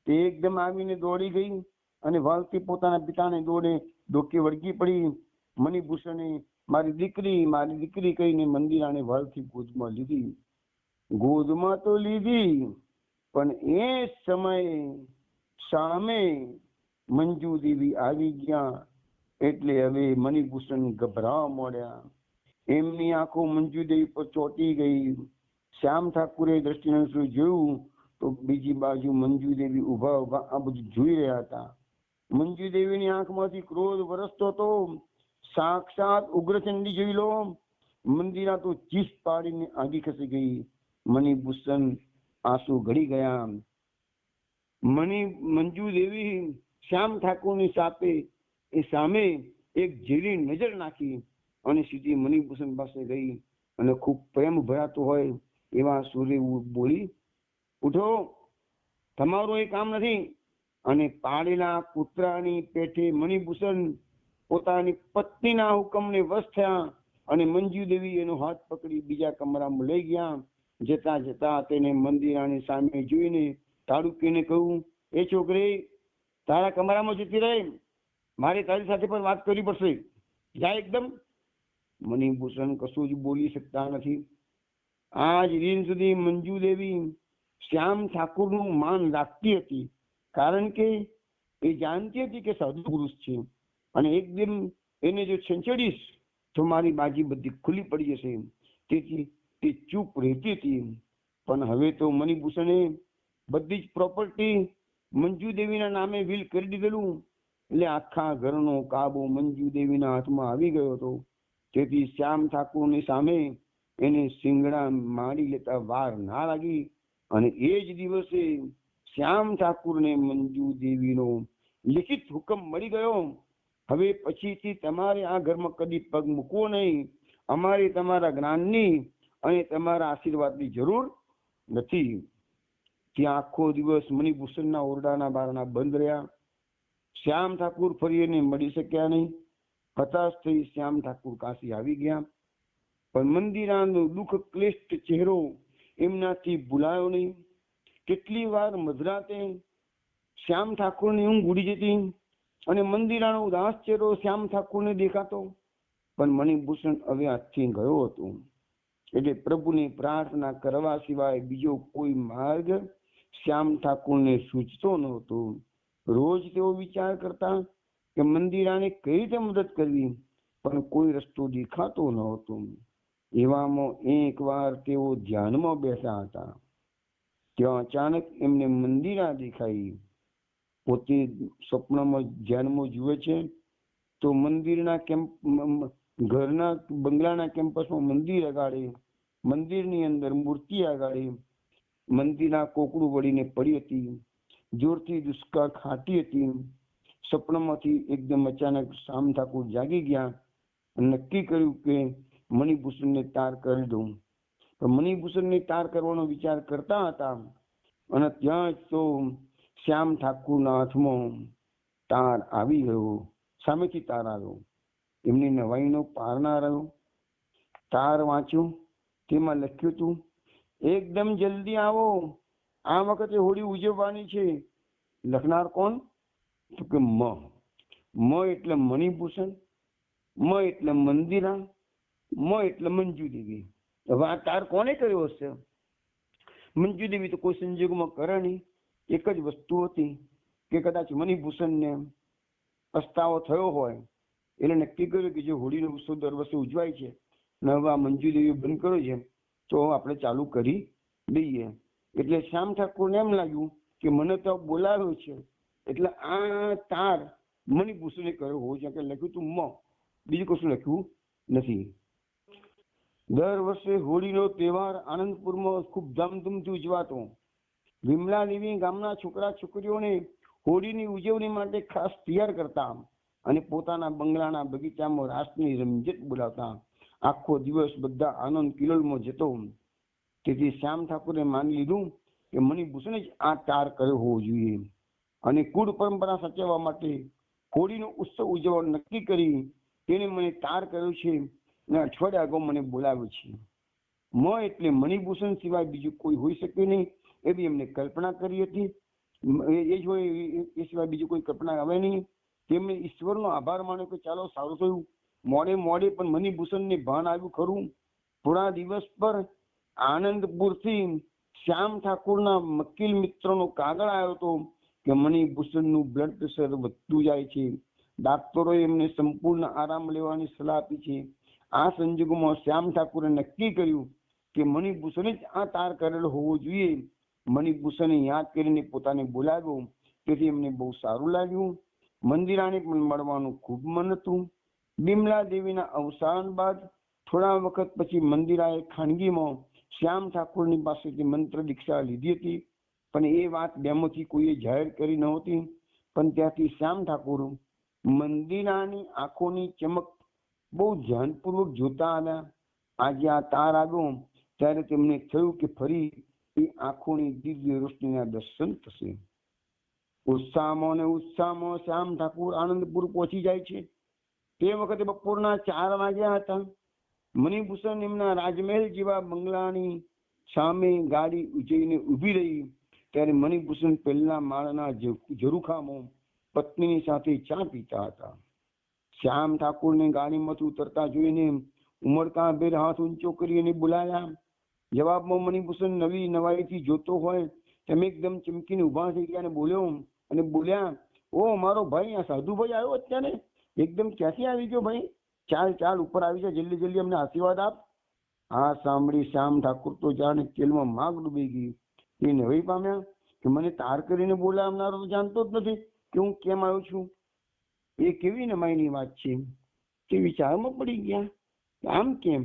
તે એકદમ આવીને દોડી ગઈ અને વાલથી પોતાના પિતાને ડોકે વળગી પડી. મણિભૂષણે મારી દીકરી કહીને મંદિરાને વાલથી ગોદમાં લીધી. ગોદમાં તો લીધી, પણ એ સમયે સામે મંજુ દેવી આવી ગયા. એટલે હવે મણિભૂષણ ગભરાવા માંડ્યા. એમની આંખો મંજુ દેવી પર ચોંટી ગઈ. શ્યામ ઠાકુરે દ્રષ્ટિને જોયું તો બીજી બાજુ મંજુ દેવી ઉભા આ બધું જોઈ રહ્યા હતા. મંજુ દેવીની આંખમાંથી ક્રોધ વરસતો હતો. સાક્ષાત ઉગ્રચંડી જોઈ લો. મંદિરા તો ચીસ પાડીને આગી ખસી ગઈ. મણિભૂષણ આંસુ ગળી ગયા. મંજુ દેવી શ્યામ ઠાકુરની સામે એક ઝીરી નજર નાખી અને સીધી મણિભૂષણ પાસે ગઈ અને ખૂબ પ્રેમ ભરાતો હોય એવા સુરે બોલી, ઉઠો, તમારું એ કામ નથી. અને પાળેલા કૂતરાની પેઠે મણિભૂષણ પોતાની પત્નીના હુકમને વશ થયા અને મંજુ દેવી એનો હાથ પકડી બીજા કમરામાં લઈ ગયા. જતા જતા તેને મંદિરાની સામે જોઈને તાડુકીને કહ્યું, એ છોકરી, તારા કમરામાં જતી રહે, મારે તારી સાથે પણ વાત કરવી પડશે, જા એકદમ. મણિભૂષણ કશું જ બોલી શકતા નથી. આજ દિન સુધી મંજુ દેવી શ્યામ ઠાકુરનું માન રાખતી હતી, કારણ કે એ જાણતી હતી કે સાધુ પુરુષ છે અને એકદમ એને જો છંછેડીશ તો મારી બાજી બધી ખુલ્લી પડી જશે. તેથી તે ચૂપ રહેતી હતી. પણ હવે તો મણિભૂષણે બધી જ પ્રોપર્ટી મંજુ દેવીના નામે વિલ કરી દીધેલું. એટલે આખા ઘરનો કાબુ મંજુ દેવીના હાથમાં આવી ગયો હતો. તેથી શ્યામ ઠાકુરની સામે એને સિંગડા મારી લેતા વાર ના લાગી અને એ જ દિવસે શ્યામ ઠાકુરને મંજુ દેવીનો લિખિત હુકમ મળી ગયો, હવે પછીથી તમારે આ ઘરમાં કદી પગ મૂકવો નહીં. અમારે તમારા જ્ઞાનની અને તમારા આશીર્વાદની જરૂર નથી. ત્યાં આખો દિવસ મણિભૂષણના ઓરડાના બારણા બંધ રહ્યા. શ્યામ ઠાકુર ફરી એને મળી શક્યા નહીં. હતાશ થઈ શ્યામ ઠાકુર કાશી આવી ગયા, પણ મંદિરાનો દુઃખ ક્લિષ્ટ ચહેરો એમનાથી ભૂલાયો નહીં. કેટલી વાર મધરાતે શ્યામ ઠાકુરની ઊંઘ ઉડી જતી અને મંદિરાનો ઉદાસ ચહેરો શ્યામ ઠાકુરને દેખાતો, પણ મણિભૂષણ હવે હાથથી ગયો હતો. એટલે પ્રભુની પ્રાર્થના કરવા સિવાય બીજો કોઈ માર્ગ શ્યામ ઠાકુરને સૂચતો નહોતો. રોજ તેઓ વિચાર કરતા કે મંદિરાને કઈ રીતે મદદ કરવી, પણ કોઈ રસ્તો દેખાતો નહોતો. એવામાં એકવાર તેઓ ધ્યાનમાં બેઠા હતા. ત્યાં અચાનક એમને મંદિરા દેખાઈ. પોતે સ્વપ્નમાં ધ્યાનમાં જુએ છે તો મંદિરના ઘરના બંગલાના કેમ્પસમાં મંદિર અગાડે, મંદિરની અંદર મૂર્તિ અગાડે, મંદિરના કોકડું વળીને પડી હતી, જોરથી દુષ્કાળ ખાતી હતી. સપનામાંથી એકદમ અચાનક શ્યામ ઠાકુર જાગી ગયા, નક્કી કર્યું કે મણિભૂષણને તાર કરી દઉં. પણ મણિભૂષણને તાર કરવાનો વિચાર કરતા હતા અને ત્યાં જ તો શ્યામ ઠાકુરના હાથમાં તાર આવી ગયો. સામેથી તાર આવ્યો, એમની નવાઈનો પાર ના રહ્યો. તાર વાંચ્યો, તેમાં લખ્યું હતું, એકદમ જલ્દી આવો, આ વખતે હોળી ઉજવવાની છે. લખનાર કોણ? તો કે મ એટલે મણિભૂષણ, મ એટલે મંદિરા, મ એટલે મંજુ દેવી. હવે આ તાર કોને કર્યો હશે? મંજુ દેવી તો કોઈ સંજોગમાં કરે નહીં. એક જ વસ્તુ હતી કે કદાચ મણિભૂષણને પસ્તાવો થયો હોય એટલે નક્કી કર્યું કે જે હોળીનો ઉત્સવ દર વર્ષે ઉજવાય છે ને હવે આ મંજુ દેવી બંધ કર્યો છે તો આપણે ચાલુ કરી દઈએ. એટલે શ્યામ ઠાકુરને એમ લાગ્યું કે મને તો બોલાવ્યો છે એટલે આ તાર મણિભૂષણે કર્યો હોવો જોઈએ. કે લખ્યું તું બીજું કશું લખ્યું નથી. દર વર્ષે હોળીનો તહેવાર આનંદપુરમાં ખૂબ ધામધૂમથી ઉજવાતો. વિમલા દેવી ગામના છોકરા છોકરીઓને હોળીની ઉજવણી માટે ખાસ તૈયાર કરતા અને પોતાના બંગલાના બગીચામાં રાસની રમઝટ બોલાવતા. આખો દિવસ બધા આનંદ કિલોલમાં જતો. તેથી શ્યામ ઠાકુરે માની લીધું કે મણિભૂષણે જ આ તાર કર્યો હોવો જોઈએ અને કુળ પરંપરા સાચવવા માટે હોળીનો ઉત્સવ ઉજવવાનું નક્કી કરી તેને મને તાર કર્યો છે અને અઠવાડિયા અગાઉ મને બોલાવ્યો છે. મ એટલે મણિભૂષણ સિવાય બીજું કોઈ હોઈ શકે નહીં એવી એમને કલ્પના કરી હતી. એ જ હોય એ સિવાય બીજું કોઈ કલ્પના આવે નહીં. તેમણે ઈશ્વરનો આભાર માન્યો કે ચાલો સારું થયું, મોડે પણ મણિભૂષણને ભાન આવ્યું ખરું. થોડા દિવસ પર આનંદપુરથી શ્યામ ઠાકુરના વકીલ મિત્રનો કાગળ આવ્યો હતો કે મણિભૂષણનું બ્લડ પ્રેશર વધતું જાય છે. ડાક્ટરોએ એમને સંપૂર્ણ આરામ લેવાની સલાહ આપી છે. આ સંજોગોમાં શ્યામ ઠાકુરે નક્કી કર્યું કે મણિભૂષણે જ આ તાર કરેલો હોવો જોઈએ. મણિભૂષણે યાદ કરીને પોતાને બોલાવ્યો. તેથી એમને બહુ સારું લાગ્યું. મંદિરાને પણ મળવાનું ખૂબ મન હતું. બિમલા દેવીના અવસાન બાદ થોડા વખત પછી મંદિરાએ ખાનગીમાં શ્યામ ઠાકુરની પાસેથી મંત્ર દીક્ષા લીધી હતી, પણ એ વાત ડેમોથી કોઈએ જાહેર કરી નહોતી. પણ ત્યાંથી શ્યામ ઠાકુર મંદિરાની આંખોની ચમક બહુ ધ્યાનપૂર્વક જોતા આવ્યા. આજે આ તાર આવ્યો ત્યારે તેમને થયું કે ફરી એ આંખોની દિવ્ય રોશનીના દર્શન થશે. ઉત્સાહમાં શ્યામ ઠાકુર આનંદપુર પહોંચી જાય છે. તે વખતે બપોરના 4 વાગ્યા હતા. મણિભૂષણ એમના રાજમહેલ જેવા બંગલાની સામે ગાડી ઉજઈને ઊભી રહી ત્યારે મણિભૂષણ પહેલા માળના ઝરૂખામાં પત્નીની સાથે ચા પીતા હતા. શ્યામ ઠાકુરને ગાડીમાંથી ઉતરતા જોઈને ઉમળકાભેર હાથ ઊંચો કરીને બોલાયા. જવાબમાં મણિભૂષણ નવી નવાઈથી જોતો હોય તેમ એકદમ ચમકીને ઉભા થઈ ગયા અને બોલ્યા, ઓ મારો ભાઈ, આ સાધુભાઈ આવ્યો અત્યારે? એકદમ ક્યાંથી આવી ગયો ભાઈ? ચાલ ઉપર આવી જાય, જલ્દી અમને આશીર્વાદ આપ. આ સાંભળી શ્યામ ઠાકુર તો જાણે કેલમાં માગ ડૂબી ગઈ. એ નવાઈ પામ્યા કે મને તાર કરીને બોલાવનારો તો જાણતો જ નથી કે હું કેમ આવ્યો છું. એ કેવી નમાઈની વાત છે. તે વિચારમાં પડી ગયા, આમ કેમ?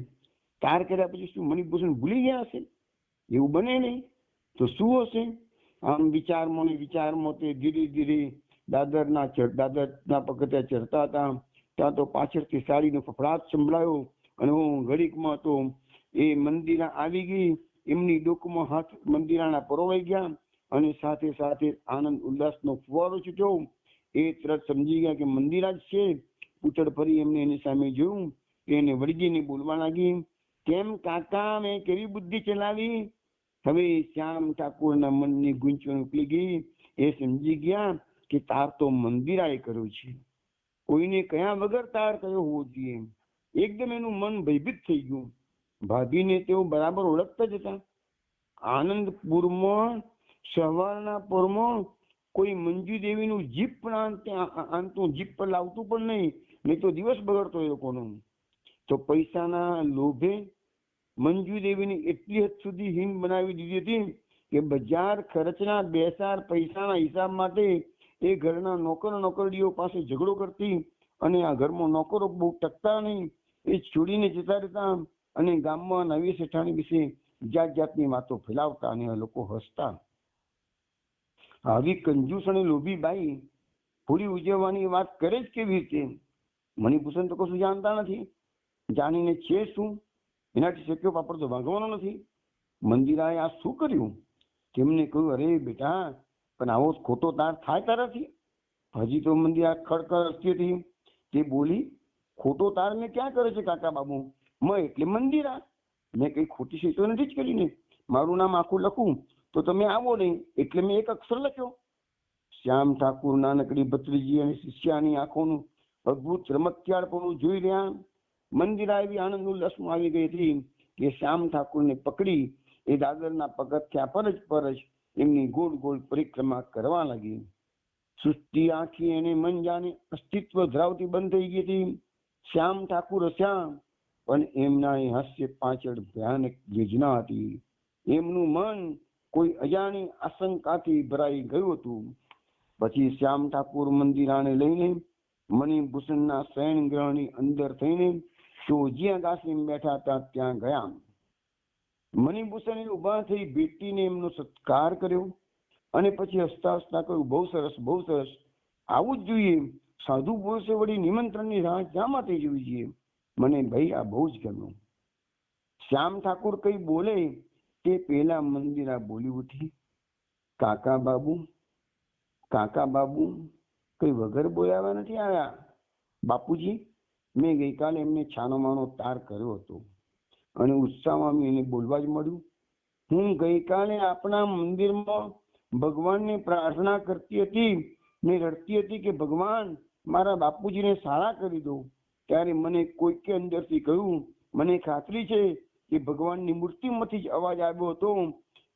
તાર કર્યા પછી શું મણિભૂષણ ભૂલી ગયા હશે? એવું બને નહીં તો શું હશે? આમ વિચારમાં તે ધીરે ધીરે દાદરના પગથિયા ચડતા હતા. ત્યાં તો પાછળથી સાડીનો ફફડાટ સંભળાયો અને હું ઘડીકમાં તો એ મંદિરા આવી ગઈ. એમની ડોકમાં હાથ મંદિરાના પરોવાઈ ગયા અને સાથે સાથે આનંદ ઉલ્લાસનો ફુવારો છૂટ્યો. એ તરત સમજી ગયા કે મંદિરા જ છે. ઉચડ ફરી એમને એની સામે જોયું, એને વળગીને બોલવા લાગી, કેમ કાકા મેં કેવી બુદ્ધિ ચલાવી? હવે શ્યામ ઠાકુરના મનની ગૂંચવણ ઉકલી ગઈ. એ સમજી ગયા કે તાર તો મંદિરાએ કર્યો છે, કોઈને કયા વગર તાર કયો હોવો જોઈએ. એકદમ એનું મન ભયભીત થઈ ગયું. ભાભીને તેઓ બરાબર ઓળખતા જ હતા. આનંદપુરમાં સવારના પોરમાં કોઈ મંજુ દેવીનું જીપ પણ જીપ પર લાવતું પણ નહીં તો દિવસ બગડતો એ લોકોનો. તો પૈસાના લોભે મંજુ દેવીની એટલી હદ સુધી હિમ બનાવી દીધી હતી કે બજાર ખર્ચના 2-4 પૈસાના હિસાબ માટે એ ઘરના નોકરીઓ પાસે ઝઘડો કરતી, અને આ ઘરમાં નોકરો બહુ ટકતા નહીં, એ છોડીને જતા રહેતા, અને ગામમાં નવી શેઠાણી વિશે જાત જાતની વાતો ફેલાવતા, અને લોકો હસતા. આવી કંજૂસ અને લોભી બાઈ હોળી ઉજવવાની વાત કરે જ કેવી રીતે? મણિભૂષણ તો કશું જાણતા નથી, જાણીને છે શું? એનાથી શક્યો પાપડ તો ભાગવાનો નથી. મંદિરાએ આ શું કર્યું? તેમને કહ્યું, અરે બેટા, પણ આવો ખોટો તાર થાય તારાથી? હજી તો મંદિરા ખડખડ હસતી હતી. તે બોલી, ખોટો તાર મેં ક્યાં કરે છે કાકા બાબુ? એટલે મંદિરા, મેં કઈ ખોટી શેતો નથી જ કરી ને. મારું નામ આખું લખું તો તમે આવો નહીં, એટલે મેં એક અક્ષર લખ્યો. શ્યામ ઠાકુર નાનકડી ભત્રીજી અને શિષ્યાની આંખોનું અદભુત રમતિયાળપણું જોઈ રહ્યા. મંદિરા એવી આનંદ ઉલ્લાસમાં આવી ગઈ હતી કે શ્યામ ઠાકુરને પકડી એ દાદરના પગથિયા પર જ એમની ગોળ ગોળ પરિક્રમા કરવા લાગી. સુસ્તી આંખી એને મન જાણે અસ્તિત્વ ધરાવતી બંધ થઈ ગઈ હતી. શ્યામ ઠાકુર હસ્યા, પણ એમના એ હાસ્ય પાછળ ભયાનક યોજના હતી. એમનું મન કોઈ અજાણી આશંકાથી ભરાઈ ગયું હતું. પછી શ્યામ ઠાકુર મંદિરાને લઈને મણિભૂષણના શયન ગ્રહની અંદર થઈને તો જ્યાં દાસીમાં બેઠા હતા ત્યાં ગયા. મણિભૂષણે ઉભા થઈ ભેટીને એમનો સત્કાર કર્યો, અને પછી હસતા હસતા કહ્યું, બહુ સરસ, બહુ સરસ, આવું જ જોઈએ. સાધુ પુરુષે વળી નિમંત્રણની રાહ શા માટે જોવી જોઈએ? મને ભાઈ આ બહુ જ ગમ્યું. શ્યામ ઠાકુર કઈ બોલે તે પહેલા મંદિરા બોલી ઉઠી, કાકા બાબુ કઈ વગર બોલાવા નથી આવ્યા. બાપુજી, મેં ગઈકાલે એમને છાનો માનો તાર કર્યો હતો, અને ઉત્સાહમાં એને બોલવા જ મળ્યું. હું ગઈકાલે આપણા મંદિરમાં ભગવાનને પ્રાર્થના કરતી હતી ને રડતી હતી કે ભગવાન મારા બાપુજીને સારા કરી દો. ત્યારે મને કોઈકે અંદરથી કહ્યું, મને ખાતરી છે કે ભગવાનની મૂર્તિમાંથી જ અવાજ આવ્યો હતો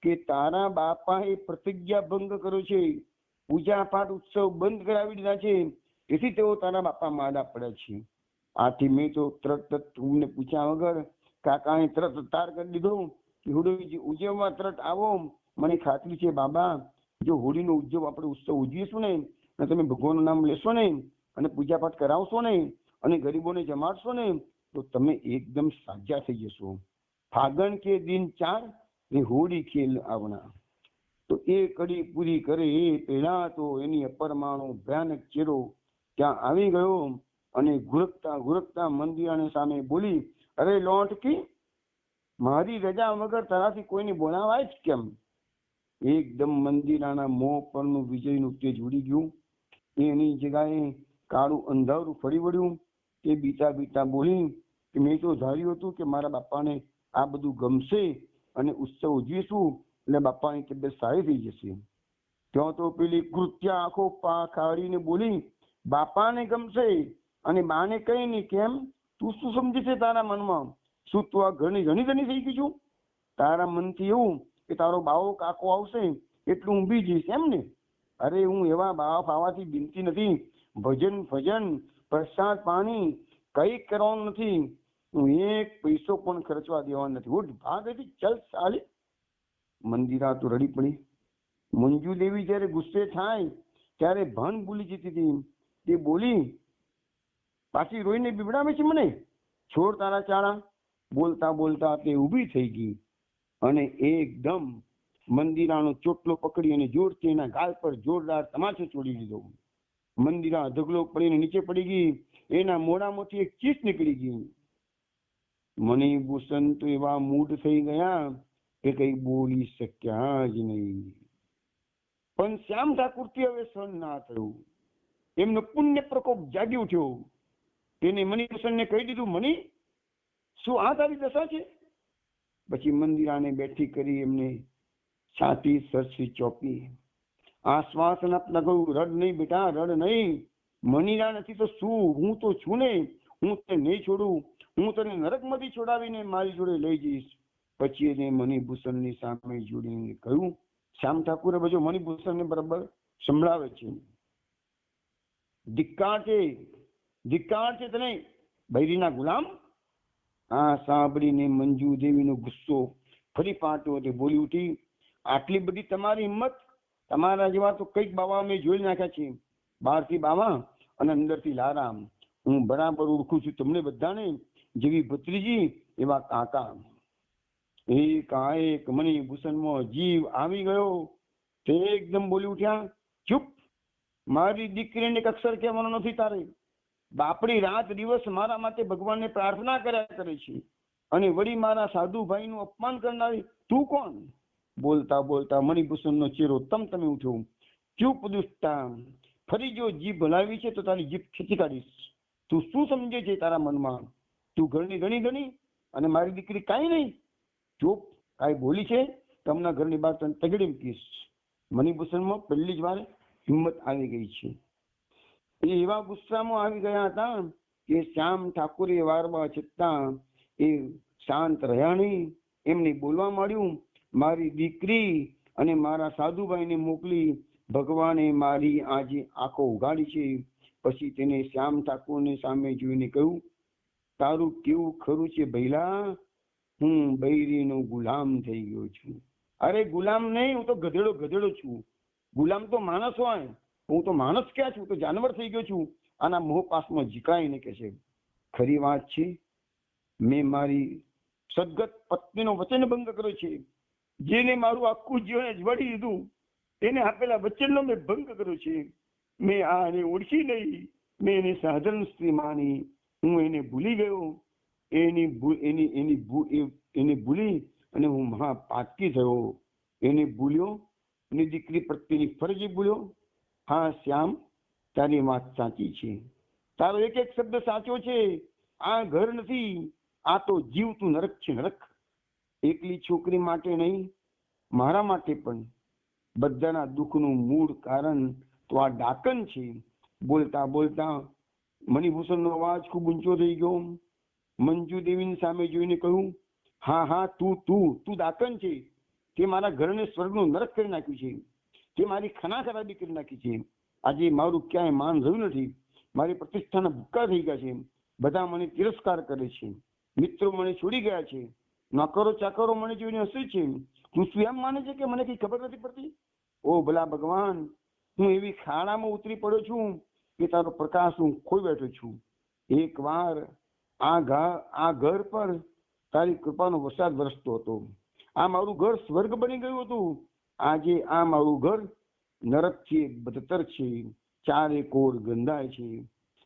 કે તારા બાપાએ પ્રતિજ્ઞા ભંગ કર્યો છે, પૂજા પાઠ ઉત્સવ બંધ કરાવી દીધા છે, તેથી તેઓ તારા બાપા માદા પડ્યા છે. આથી મેં તો તરત તમને પૂછ્યા વગર કાકાને તરત તાર કરી દીધો કે હોળી ઉજવવા તરત આવો. મને ખાતરી છે બાબા, જો હોળીનો ઉત્સવ ઉજવીશું ને, અને તમે ભગવાનનું નામ લેશો ને, અને પૂજા પાઠ કરાવશો ને, અને ગરીબોને જમાડશો ને, તો તમે એકદમ સાજા થઈ જશો. ફાગણ કે દિન 4 ને હોળી ખેલ આવના. તો એ કડી પૂરી કરે એ પહેલા તો એની અપરમાનો ભયાનક ચેરો ત્યાં આવી ગયો, અને ઘુરકતા મંદિરાને સામે બોલી, અરે લોટકી, મારી રજા વગર તારાથી કોઈને બોલાવાય જ કેમ? એકદમ મંદિરાના મોં પરનું વિજયનું તેજ ઉડી ગયું. એની જગ્યાએ કાળું અંધારું ફરી વળ્યું. તે બીતા બીતા બોલી કે મેં તો ધાર્યું હતું કે મારા બાપાને આ બધું ગમશે, અને ઉત્સવ ઉજવીશું એટલે બાપાની તબિયત સારી થઈ જશે. ત્યાં તો પેલી કૃત્ય આંખો કાઢીને બોલી, બાપાને ગમશે અને બાને કઈ નહીં કેમ? તું શું સમજે છે તારા મનમાં? શું તું આ ઘણી ધણી થઈ ગઈ છું? તારા મનથી એવું કે તારો બાવો કાકો આવશે એટલું ઊંભી જઈશ એમ ને? અરે હું એવા બાવા ફાવાથી બિનતી નથી. ભજન ભજન પ્રસાદ પાણી કઈ કરવાનું નથી. હું એક પૈસો પણ ખર્ચવા દેવાનો નથી. ઉઠ ભાગ હતી, ચલ ચાલે. મંદિરા તો રડી પડી. મંજુ દેવી જયારે ગુસ્સે થાય ત્યારે ભાન ભૂલી જતી હતી. તે બોલી, પાછી રોઈને બીવડાવે છે મને, છોડ તારા ચાળા. બોલતા બોલતા તે ઊભી થઈ ગઈ, અને એકદમ મંદિરાનો ચોટલો પકડી અને જોરથી એના ગાલ પર જોરદાર તમાચો છોડી દીધો. મંદિરા અધગલો પડીને નીચે પડી ગઈ. એના મોઢામાંથી એક ચીસ નીકળી ગઈ. મણિભૂષણ તો એવા મૂડ થઈ ગયા કે કઈ બોલી શક્યા જ નહીં. પણ શ્યામ ઠાકુરથી હવે સહન ના થયું. એમનો પુણ્ય પ્રકોપ જાગી ઉઠ્યો. તેને મણિભૂષણને કહી દીધું, મણિ શું આ તારી દશા છે? પછી મંદિરાને બેઠી કરી એમને છાતી સરસી ચોપી, આશ્વાસન આપતા કહ્યું, રડ નહીં બેટા, રડ નહીં. મણિરા નથી તો શું, હું તો છું ને, હું તને નહીં છોડું, હું તને નરકમાંથી છોડાવીને મારી જોડે લઈ જઈશ. પછી એને મણિભૂષણની સામે જોડીને કહ્યું, શ્યામ ઠાકુરે બધું મણિભૂષણને બરાબર સંભળાવે છે, ધિક્કાર છે તને બૈરીના ગુલામ. આ સાંભળીને મંજુ દેવીનો ગુસ્સો ફરી પાટો તે બોલી ઉઠી, આટલી બધી તમારી હિંમત? તમારા જેવા તો કઈક બાવા મેં જોઈ નાખ્યા છે, બહારથી બાવા અને અંદરથી લારામ. હું બરાબર ઓળખું છું તમને બધાને, જેવી ભત્રીજી એવા કાકા. એકાએક મણિભૂષણમાં જીવ આવી ગયો. તે એકદમ બોલી ઉઠ્યા, ચૂપ, મારી દીકરીને એક અક્ષર કહેવાનો નથી તારે. બાપડી રાત દિવસ મારા માટે ભગવાનને પ્રાર્થના કર્યા કરે છે, અને વળી મારા સાધુ ભાઈનું અપમાન કરનારી તું કોણ? બોલતા બોલતા મણિભૂષણનો ચહેરો તમતમી ઉઠ્યો. ચૂપ દુષ્ટા, ફરી જો જીભ ભલાવી છે તો તારી જીભ ખેંચી કાઢીશ. તું શું સમજે છે તારા મનમાં? તું ઘરની ગણી અને મારી દીકરી કાંઈ નહીં. ચૂપ, કાંઈ બોલી છે તમના ઘરની બહાર તને તગડી મૂકીશ. મણિભૂષણમાં પહેલી જ વાર હિંમત આવી ગઈ છે. એ એવા ગુસ્સામાં આવી ગયા હતા કે શ્યામ ઠાકુરે વારવા છતાં એ શાંત રહ્યા નહીં. એમને બોલવા માંડ્યું, મારી દીકરી અને મારા સાધુભાઈને મોકલી ભગવાને મારી આજે આંખો ઉઘાડી છે. પછી તેને શ્યામ ઠાકુરની સામે જોઈને કહ્યું, તારું કેવું ખરું છે ભૈલા, હું બૈરીનો ગુલામ થઈ ગયો છું. અરે ગુલામ નહીં, હું તો ગધેડો છું. ગુલામ તો માણસ હોય, હું તો માણસ ક્યાં છું, તો જાનવર થઈ ગયો છું. આના મોહ પાસમાં જીકાઈને કે છે. ખરી વાત છે, મેં મારી સદગત પત્નીનો વચનભંગ કર્યો છે. જેને મારું આખું જીવન અજવાળી દીધું, તેને આપેલા વચનનો મેં ભંગ કર્યો છે. મેં આને ઓળખી નહીં, મેં એને સાધારણ સ્ત્રી માની, હું એને ભૂલી ગયો. એને ભૂલી અને હું મહાપાતકી થયો. એને ભૂલ્યો, એની દીકરી પ્રત્યેની ફરજ ભૂલ્યો. હા શ્યામ, તારી વાત સાચી છે, તારો એક એક શબ્દ સાચો છે. આ ઘર નથી, આ તો જીવતું નરક છે, નરક. એકલી છોકરી માટે નહીં, મારા માટે પણ. બધાના દુઃખનું મૂળ કારણ તો આ ડાકણ છે. બોલતા બોલતા મણિભૂષણનો અવાજ ખૂબ ઊંચો થઈ ગયો. મંજુ દેવીની સામે જોઈને કહ્યું, હા તું ડાકણ છે. તે મારા ઘરને સ્વર્ગનું નરક કરી નાખ્યું છે. તે મારી ખના ખરાબી કરી નાખી છે. આજે મારું ક્યાંય માન રહ્યું નથી. મારી પ્રતિષ્ઠાના ભૂક્કા થઈ ગયા છે. બધા મને તિરસ્કાર કરે છે. મિત્રો મને છોડી ગયા છે. નોકરો ચાકરો મને જોઈને હસે છે. તું શું એમ માને છે કે મને કઈ ખબર નથી પડતી? ઓ ભલા ભગવાન, હું એવી ખાડામાં ઉતરી પડ્યો છું કે તારો પ્રકાશ હું ખોઈ બેઠો છું. એક વાર આ ઘર પર તારી કૃપાનો વરસાદ વરસતો હતો. આ મારું ઘર સ્વર્ગ બની ગયું હતું. આજે આ મારું ઘર નરક છે, બદતર છે, ચારે કોર ગંધાય છે.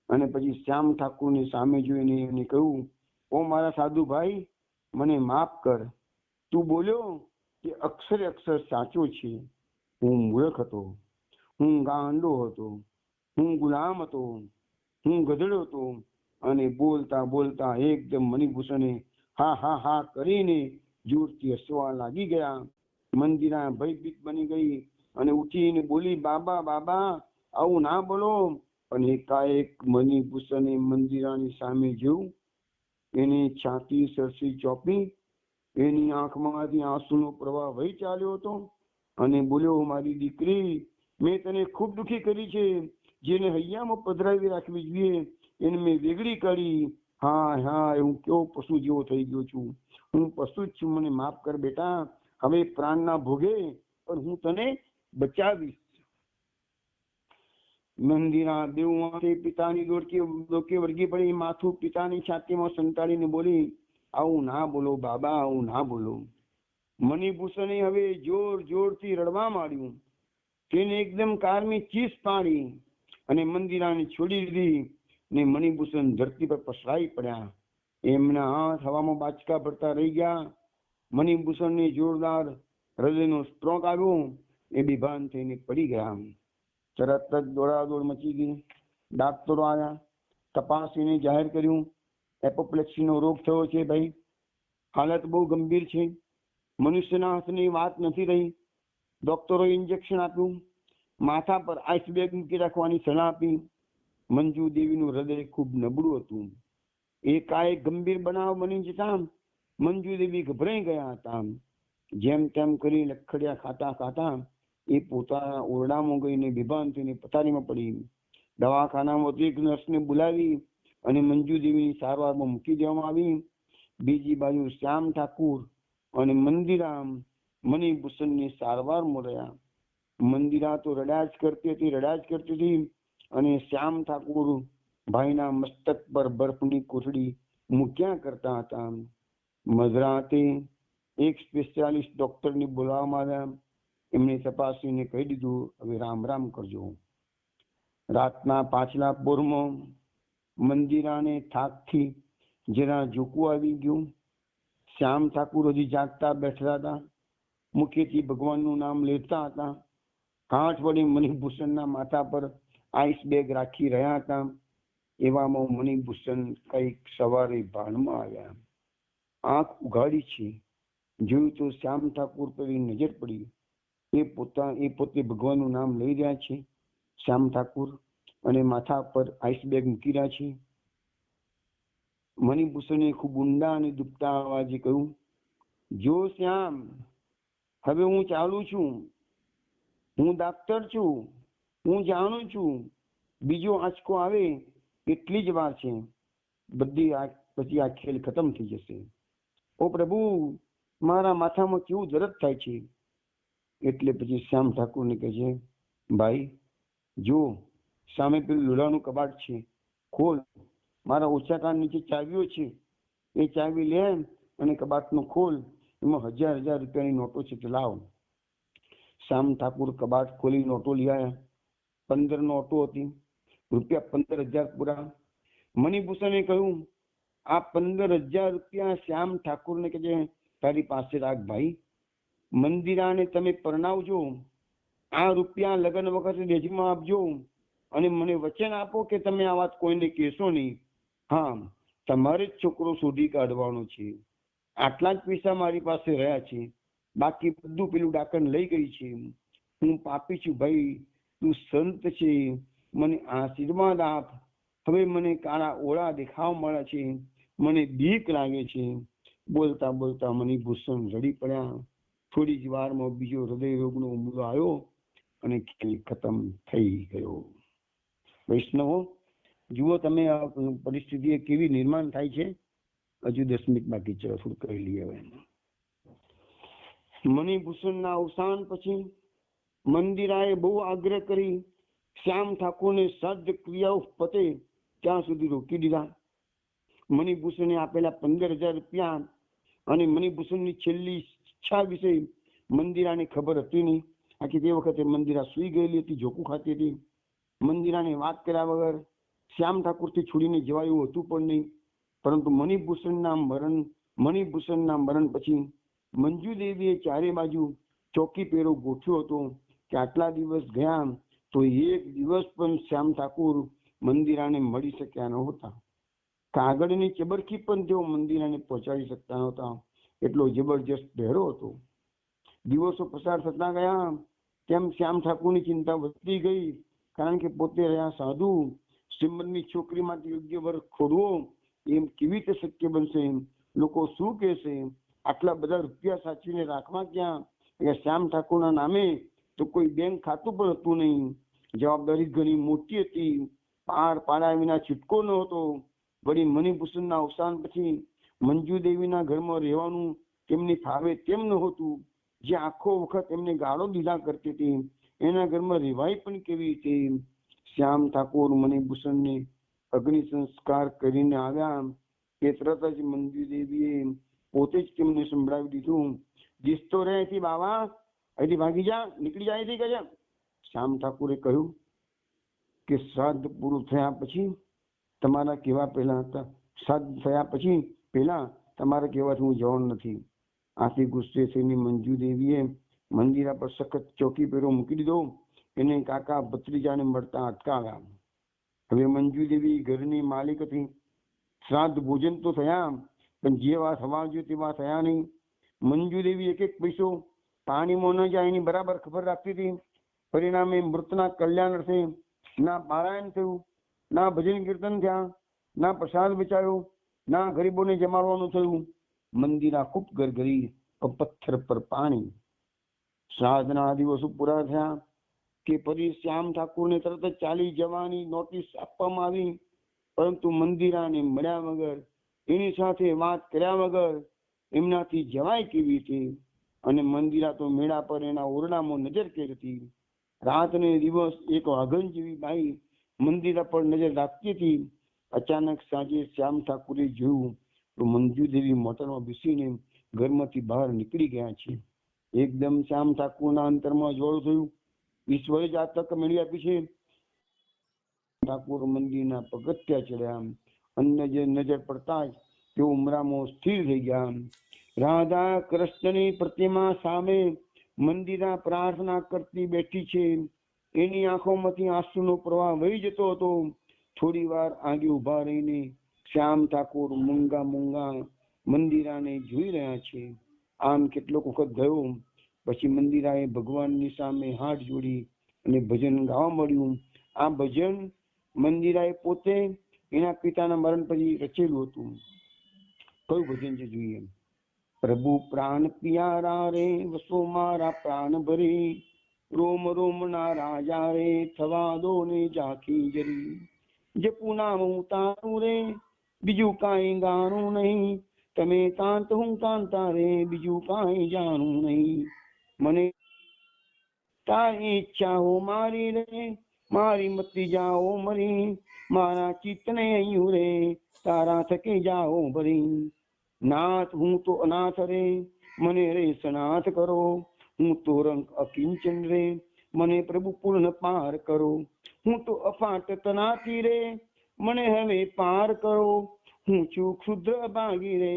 અને પછી શ્યામ ઠાકુરની સામે જોઈને એને કહ્યું, ઓ મારા સાધુ ભાઈ, મને માફ કર. તું બોલ્યો કે અક્ષરે અક્ષર સાચો છે. હું મૂર્ખ હતો, હું ગાંડો હતો, હું ગુલામ હતો, હું ગધેડો હતો. અને બોલતા બોલતા એકદમ મણિભૂષણે હા કરીને જોરથી હસવા લાગી ગયા. મંદિરા ભયભીત બની ગઈ અને ઉઠીને બોલી, બાબા આવું ના બોલો. અને એકાએક મણિભૂષણે મંદિરાની સામે જોયું. એની છાતી સરસી ચોપી. એની આંખમાંથી આંસુનો પ્રવાહ વહી ચાલ્યો હતો. અને બોલ્યો, મારી દીકરી, મેં તને ખૂબ દુઃખી કરી છે. જેને હૈયામાં પધરાવી રાખવી જોઈએ એને મેં વેગળી કરી. હા હું કેવો પશુ જેવો થઈ ગયો છું. હું પશુ જ છું, મને માફ કર બેટા. હવે પ્રાણના ભોગે પણ હું તને બચાવીશ. મંદિરા દેવમાંથી પિતાની ડોકે વળગી પડી. માથું પિતાની છાતીમાં સંતાડીને બોલી, આવું ના બોલો બાબા, આવું ના બોલો. મણિભૂષણે હવે જોરથી રડવા માંડ્યું. તેને એકદમ કારમી ચીસ પાડી અને મંદિરાને છોડી દીધી. ને મણિભૂષણ ધરતી પર પસરાઈ પડ્યા. એમના હાથ હવામાં બાચકા ભરતા રહી ગયા. મણિભૂષણને જોરદાર હૃદયનો સ્ટ્રોક આવ્યો. એ બેભાન થઈને પડી ગયા. તરત જ દોડાદોડ મચી ગઈ. ડાક્ટરો આવ્યા. તપાસીને જાહેર કર્યું એપોપ્લેક્સીનો રોગ થયો છે ભાઈ, હાલત બહુ ગંભીર છે, મનુષ્યના હાથની વાત નથી રહી. ડોક્ટરોએ ઇન્જેક્શન આપ્યું, માથા પર આઈસ બેગ મૂકી રાખવાની સલાહ આપી. મંજુ દેવીનું હૃદય ખૂબ નબળું હતું. એકાએક ગંભીર બનાવ બની જતા મંજુ દેવી ગભરાઈ ગયા હતા. જેમ તેમ કરી લખડ્યા ખાતા ખાતા એ પોતાના ઓરડામાં ગઈને બેભાન થઈને પથારીમાં પડી. દવાખાનામાં એક નર્સને બોલાવી અને મંજુ દેવીની સારવારમાં મૂકી દેવામાં આવી. બીજી બાજુ શ્યામ ઠાકુર અને મંદિરા મણિભૂષણની સારવારમાં રહ્યા. મંદિરા તો રડ્યા જ કરતી હતી અને શ્યામ ઠાકુર ભાઈના મસ્તક પર બરફની કોથળી મૂક્યા કરતા હતા. મધરાતે એક સ્પેશિયાલિસ્ટ ડોક્ટરને બોલાવવામાં આવ્યા. એમણે તપાસીને કહી દીધું, હવે રામ રામ કરજો. રાતના પાછલા પોરમાં મંદિરાને થાકથી જરા ઝૂકવું આવી ગયું. શ્યામ ઠાકુર હજી જાગતા બેઠા હતા, મુખેથી ભગવાનનું નામ લેતા હતા. કાંઠ વડે મણિભૂષણના માથા પર આઈસ બેગ રાખી રહ્યા હતા. એવામાં મણિભૂષણ કઈક સવારે ભાનમાં આવ્યા. આંખ ઉઘાડી છે, જોયું તો શ્યામ ઠાકુર પર નજર પડી. એ પોતે ભગવાનનું નામ લઈ રહ્યા છે શ્યામ ઠાકુર, અને માથા પર આઈસ બેગ મૂકી રહ્યા છે. મણિભૂષણે ખૂબ ઊંડા અને દુખતા અવાજે કહ્યું, જો શ્યામ, હવે હું ચાલું છું, હું ડાક્ટર છું, હું જાણું છું, બીજો આંચકો આવે એટલી જ વાર છે, પછી આ ખેલ ખતમ થઈ જશે. ઓ પ્રભુ, મારા માથામાં કેવું દર્દ થાય છે. એટલે પછી શ્યામ ઠાકુરને કહે છે, ભાઈ જો સામે પેલું લોલાનું કબાટ છે, ખોલ. મારા ઓછાકા નીચે ચાવીઓ છે, એ ચાવી લે અને કબાટનું ખોલ. એમાં 1000 રૂપિયાની નોટો છે, તે લાવ. શ્યામ ઠાકુર કબાટ ખોલી નોટો લઈ આવ્યા. 15 નોટો હતી, રૂપિયા 15,000 પૂરા. મણિભૂષણે કહ્યું, આ 15,000 રૂપિયા શ્યામ ઠાકુરને કહે છે, તારી પાસે રાખ ભાઈ. મંદિરાને તમે પરણાવજો, આ રૂપિયા લગ્ન વખતે દેજમાં આપજો, અને મને વચન આપો કે તમે આ વાત કોઈને કહેશો નહીં. હા, તમારે જ છોકરો શોધી કાઢવાનો છે. આટલા જ પૈસા મારી પાસે રહ્યા છે, બાકી બધું પેલું ડાકણ લઈ ગઈ છે. હું પાપી છું ભાઈ, તું સંત છે, મને આશીર્વાદ આપ. હવે મને કાળા ઓળા દેખાવ મળે છે, મને બીક લાગે છે. બોલતા બોલતા મણિભૂષણ રડી પડ્યા. થોડી જ વારમાં બીજો હૃદય રોગનો હુમલો આવ્યો અને ખેલ ખતમ થઈ ગયો. વૈષ્ણવો, જુઓ તમે આ પરિસ્થિતિ કેવી નિર્માણ થાય છે. હજુ 10 મિનિટ બાકી છે, થોડું કરી લઈએ. હવે મણિભૂષણના અવસાન પછી મંદિરાએ બહુ આગ્રહ કરી શ્યામ ઠાકોરને શ્રાદ્ધ ક્રિયાઓ પતે ત્યાં સુધી રોકી દીધા. મણિભૂષણે આપેલા 15,000 રૂપિયા અને મણિભૂષણની છેલ્લી ઈચ્છા વિશે મંદિરાને ખબર હતી નહીં. આખી તે વખતે મંદિરા સુઈ ગયેલી હતી, ઝોકું ખાતી હતી. મંદિરાને વાત કર્યા વગર શ્યામ ઠાકોરથી છોડીને જવાયું હતું પણ નહીં. પરંતુ મણિભૂષણના મરણ પછી મંજુ દેવીએ ચારે બાજુ ચોકી પેરો ગોઠવ્યો હતો કે આટલા દિવસ ગયા તો એક દિવસ પણ શ્યામ ઠાકોર મંદિરાને મળી શક્યા નહોતા. કાગળની ચબરખી પણ તેઓ મંદિરાને પહોંચાડી શકતા નહોતા, એટલો જબરજસ્ત પહેરો હતો. દિવસો પસાર થતા ગયા તેમ શ્યામ ઠાકોરની ચિંતા વધતી ગઈ, કારણ કે પોતે રહ્યા સાધુ. શ્રીમદની છોકરીમાંથી યોગ્ય વર ખોરવો એમ કેવી રીતે શક્ય બનશે? લોકો શું કહેશે? આટલા બધા રૂપિયા સાચવીને રાખવા ક્યાં? શ્યામ ઠાકોરના નામે તો કોઈ બેંક ખાતું પણ હતું નહીં. જવાબદારી ઘણી મોટી હતી, પાર પાડ્યા વિના છૂટકો ન હતો. વળી મણિભૂષણના અવસાન પછી મંજુ દેવીના ઘરમાં રહેવાનું તેમની ફાવે તેમ નહોતું. જે આખો વખત એમને ગાળો દીધા કરતી હતી, એના ઘરમાં રહેવાય પણ કેવી રીતે? શ્યામ ઠાકોર મણિભૂષણને અગ્નિ સંસ્કાર કરીને આવ્યા એ તરત જ મંજુ દેવીએ પોતે જ તેમને સંભળાવી દીધું, જીસતો રહે થી બાવા, અહીંથી ભાગી જા, નીકળી જાય થી ગયા. શ્યામ ઠાકોરે કહ્યું કે શ્રાદ્ધ પૂરું થયા પછી તમારા કેવા પહેલા હતા, શ્રાદ્ધ થયા પછી પહેલા તમારા કહેવાથી હું જવાનું નથી. આથી ગુસ્સે થઈને મંજુ દેવીએ મંદિરા પર સખત ચોકી પેરો મૂકી દીધો. એને કાકા ભત્રીજાને મળતા અટકાવ્યા. હવે મંજુ દેવી ઘરની માલિક હતી. શ્રાદ્ધ ભોજન તો થયા, પણ જેવા થવા જોઈએ તેવા થયા નહીં. મંજુ દેવી એક એક પૈસો પાણીમાં ન જાય એની બરાબર ખબર રાખતી હતી. પરિણામે મૃતના કલ્યાણ અર્થે ના પારાયણ થયું, ના ભજન કીર્તન થયા, ના પ્રસાદ બચાવ્યો, ના ગરીબોને જમાડવાનું થયું. મંદિરા ખૂબ ગરગરી, પથ્થર પર પાણી. શ્રાદ્ધના દિવસો પૂરા થયા કે પછી શ્યામ ઠાકુરને તરત જ ચાલી જવાની નોટિસ આપવામાં આવી. પરંતુ મંદિરાને મળ્યા વગર, એની સાથે વાત કર્યા વગર એમનાથી જવાય કેવી રીતે? અને મંદિરા તો મેળા પર એના ઓરડામાં નજર કરી. રાત ને દિવસ એક વાઘન જેવી બાઈ મંદિરા પર નજર રાખતી હતી. અચાનક સાંજે શ્યામ ઠાકુરે જોયું તો મંજુ દેવી મોટરમાં બેસીને ઘરમાંથી બહાર નીકળી ગયા છે. એકદમ શ્યામ ઠાકુરના અંતરમાં જોર થયું, ઈશ્વરે જ આ તક મેળવી આપી છે. ઠાકુર મંદિરના પગથિયા ચડ્યા. અન્ય જે નજર પડતા જ તેઓ ઉમરામાં સ્થિર થઈ ગયા. રાધા કૃષ્ણની પ્રતિમા સામે મંદિરા પ્રાર્થના કરતી બેઠી છે. એની આંખોમાંથી આંસુનો પ્રવાહ વહી જતો હતો. થોડી વાર આગે ઉભા રહીને શ્યામ ઠાકુર મૂંગા મૂંગા મંદિરાને જોઈ રહ્યા છે. આમ કેટલોક વખત ગયો. પછી મંદિરાએ ભગવાનની સામે હાથ જોડી અને ભજન ગાવા મળ્યું. આ ભજન મંદિરાએ પોતે એના પિતાના મરણ પછી રચેલું હતું. કયું ભજન છે જોઈએ? પ્રભુ પ્રાણ પિયારા રે, વસો મારા પ્રાણ ભરી, રોમ રોમ ના રાજા રે, થવા દો ને ઝાંખી જરી. જપું નામ હું તારું રે, બીજું કાંઈ ગાણું નહીં. તમે કાંત હું કાંતા રે, બીજું કાંઈ જાણું નહીં. મને તારી ઈચ્છા હો મારી રે, મારી મતી જાઓ મરી. મારા ચિત્તને અહીં રે, તારા થકી જાઓ ભરી. નાથ હું તો અનાથ રે, મને રે સનાથ કરો. હું તો રંગ અકિંચન રે, મને પ્રભુ પૂર્ણ પાર કરો. હું તો અફાટ તનાતી રે, મને હવે પાર કરો. હું છું ક્ષુદ્ર ભાગી રે,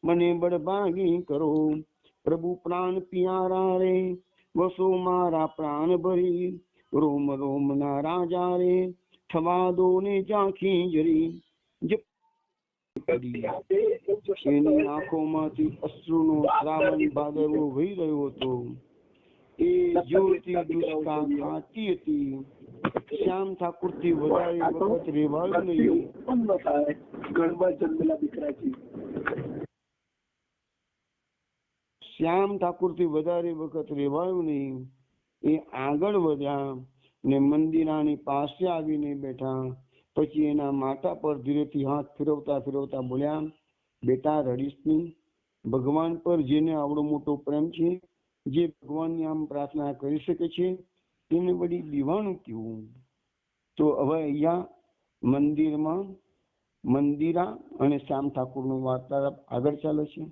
મને બળભાગી કરો. પ્રભુ પ્રાણ પિયારા રે, વસો મારા પ્રાણ ભરી, રોમ રોમ ના રાજા રે, થવા દો ને ઝાંખી જરી. એની આંખોમાંથી અશ્રુનો શ્રાવણ ભાદરવો વહી રહ્યો હતો. એ જ્યોતિ દુષ્કા ખાતી હતી. શ્યામ ઠાકુર થી વધારે વખત રેવાયું નહીં. શ્યામ ઠાકુર થી વધારે વખત રેવાયું નહીં. એ આગળ વધ્યા ને મંદિરાની પાસે આવીને બેઠા. પછી એના માથા પર ધીરેથી હાથ ફેરવતા ફેરવતા બોલ્યા, બેટા રડીશ નહીં. ભગવાન પર જેને આવડો મોટો પ્રેમ છે, જે ભગવાનની આમ પ્રાર્થના કરી શકે છે, તેને વળી દીવાનું કેવું? તો હવે અહીંયા મંદિરમાં મંદિરા અને શ્યામ ઠાકુરનું વાર્તાલાપ આગળ ચાલે છે.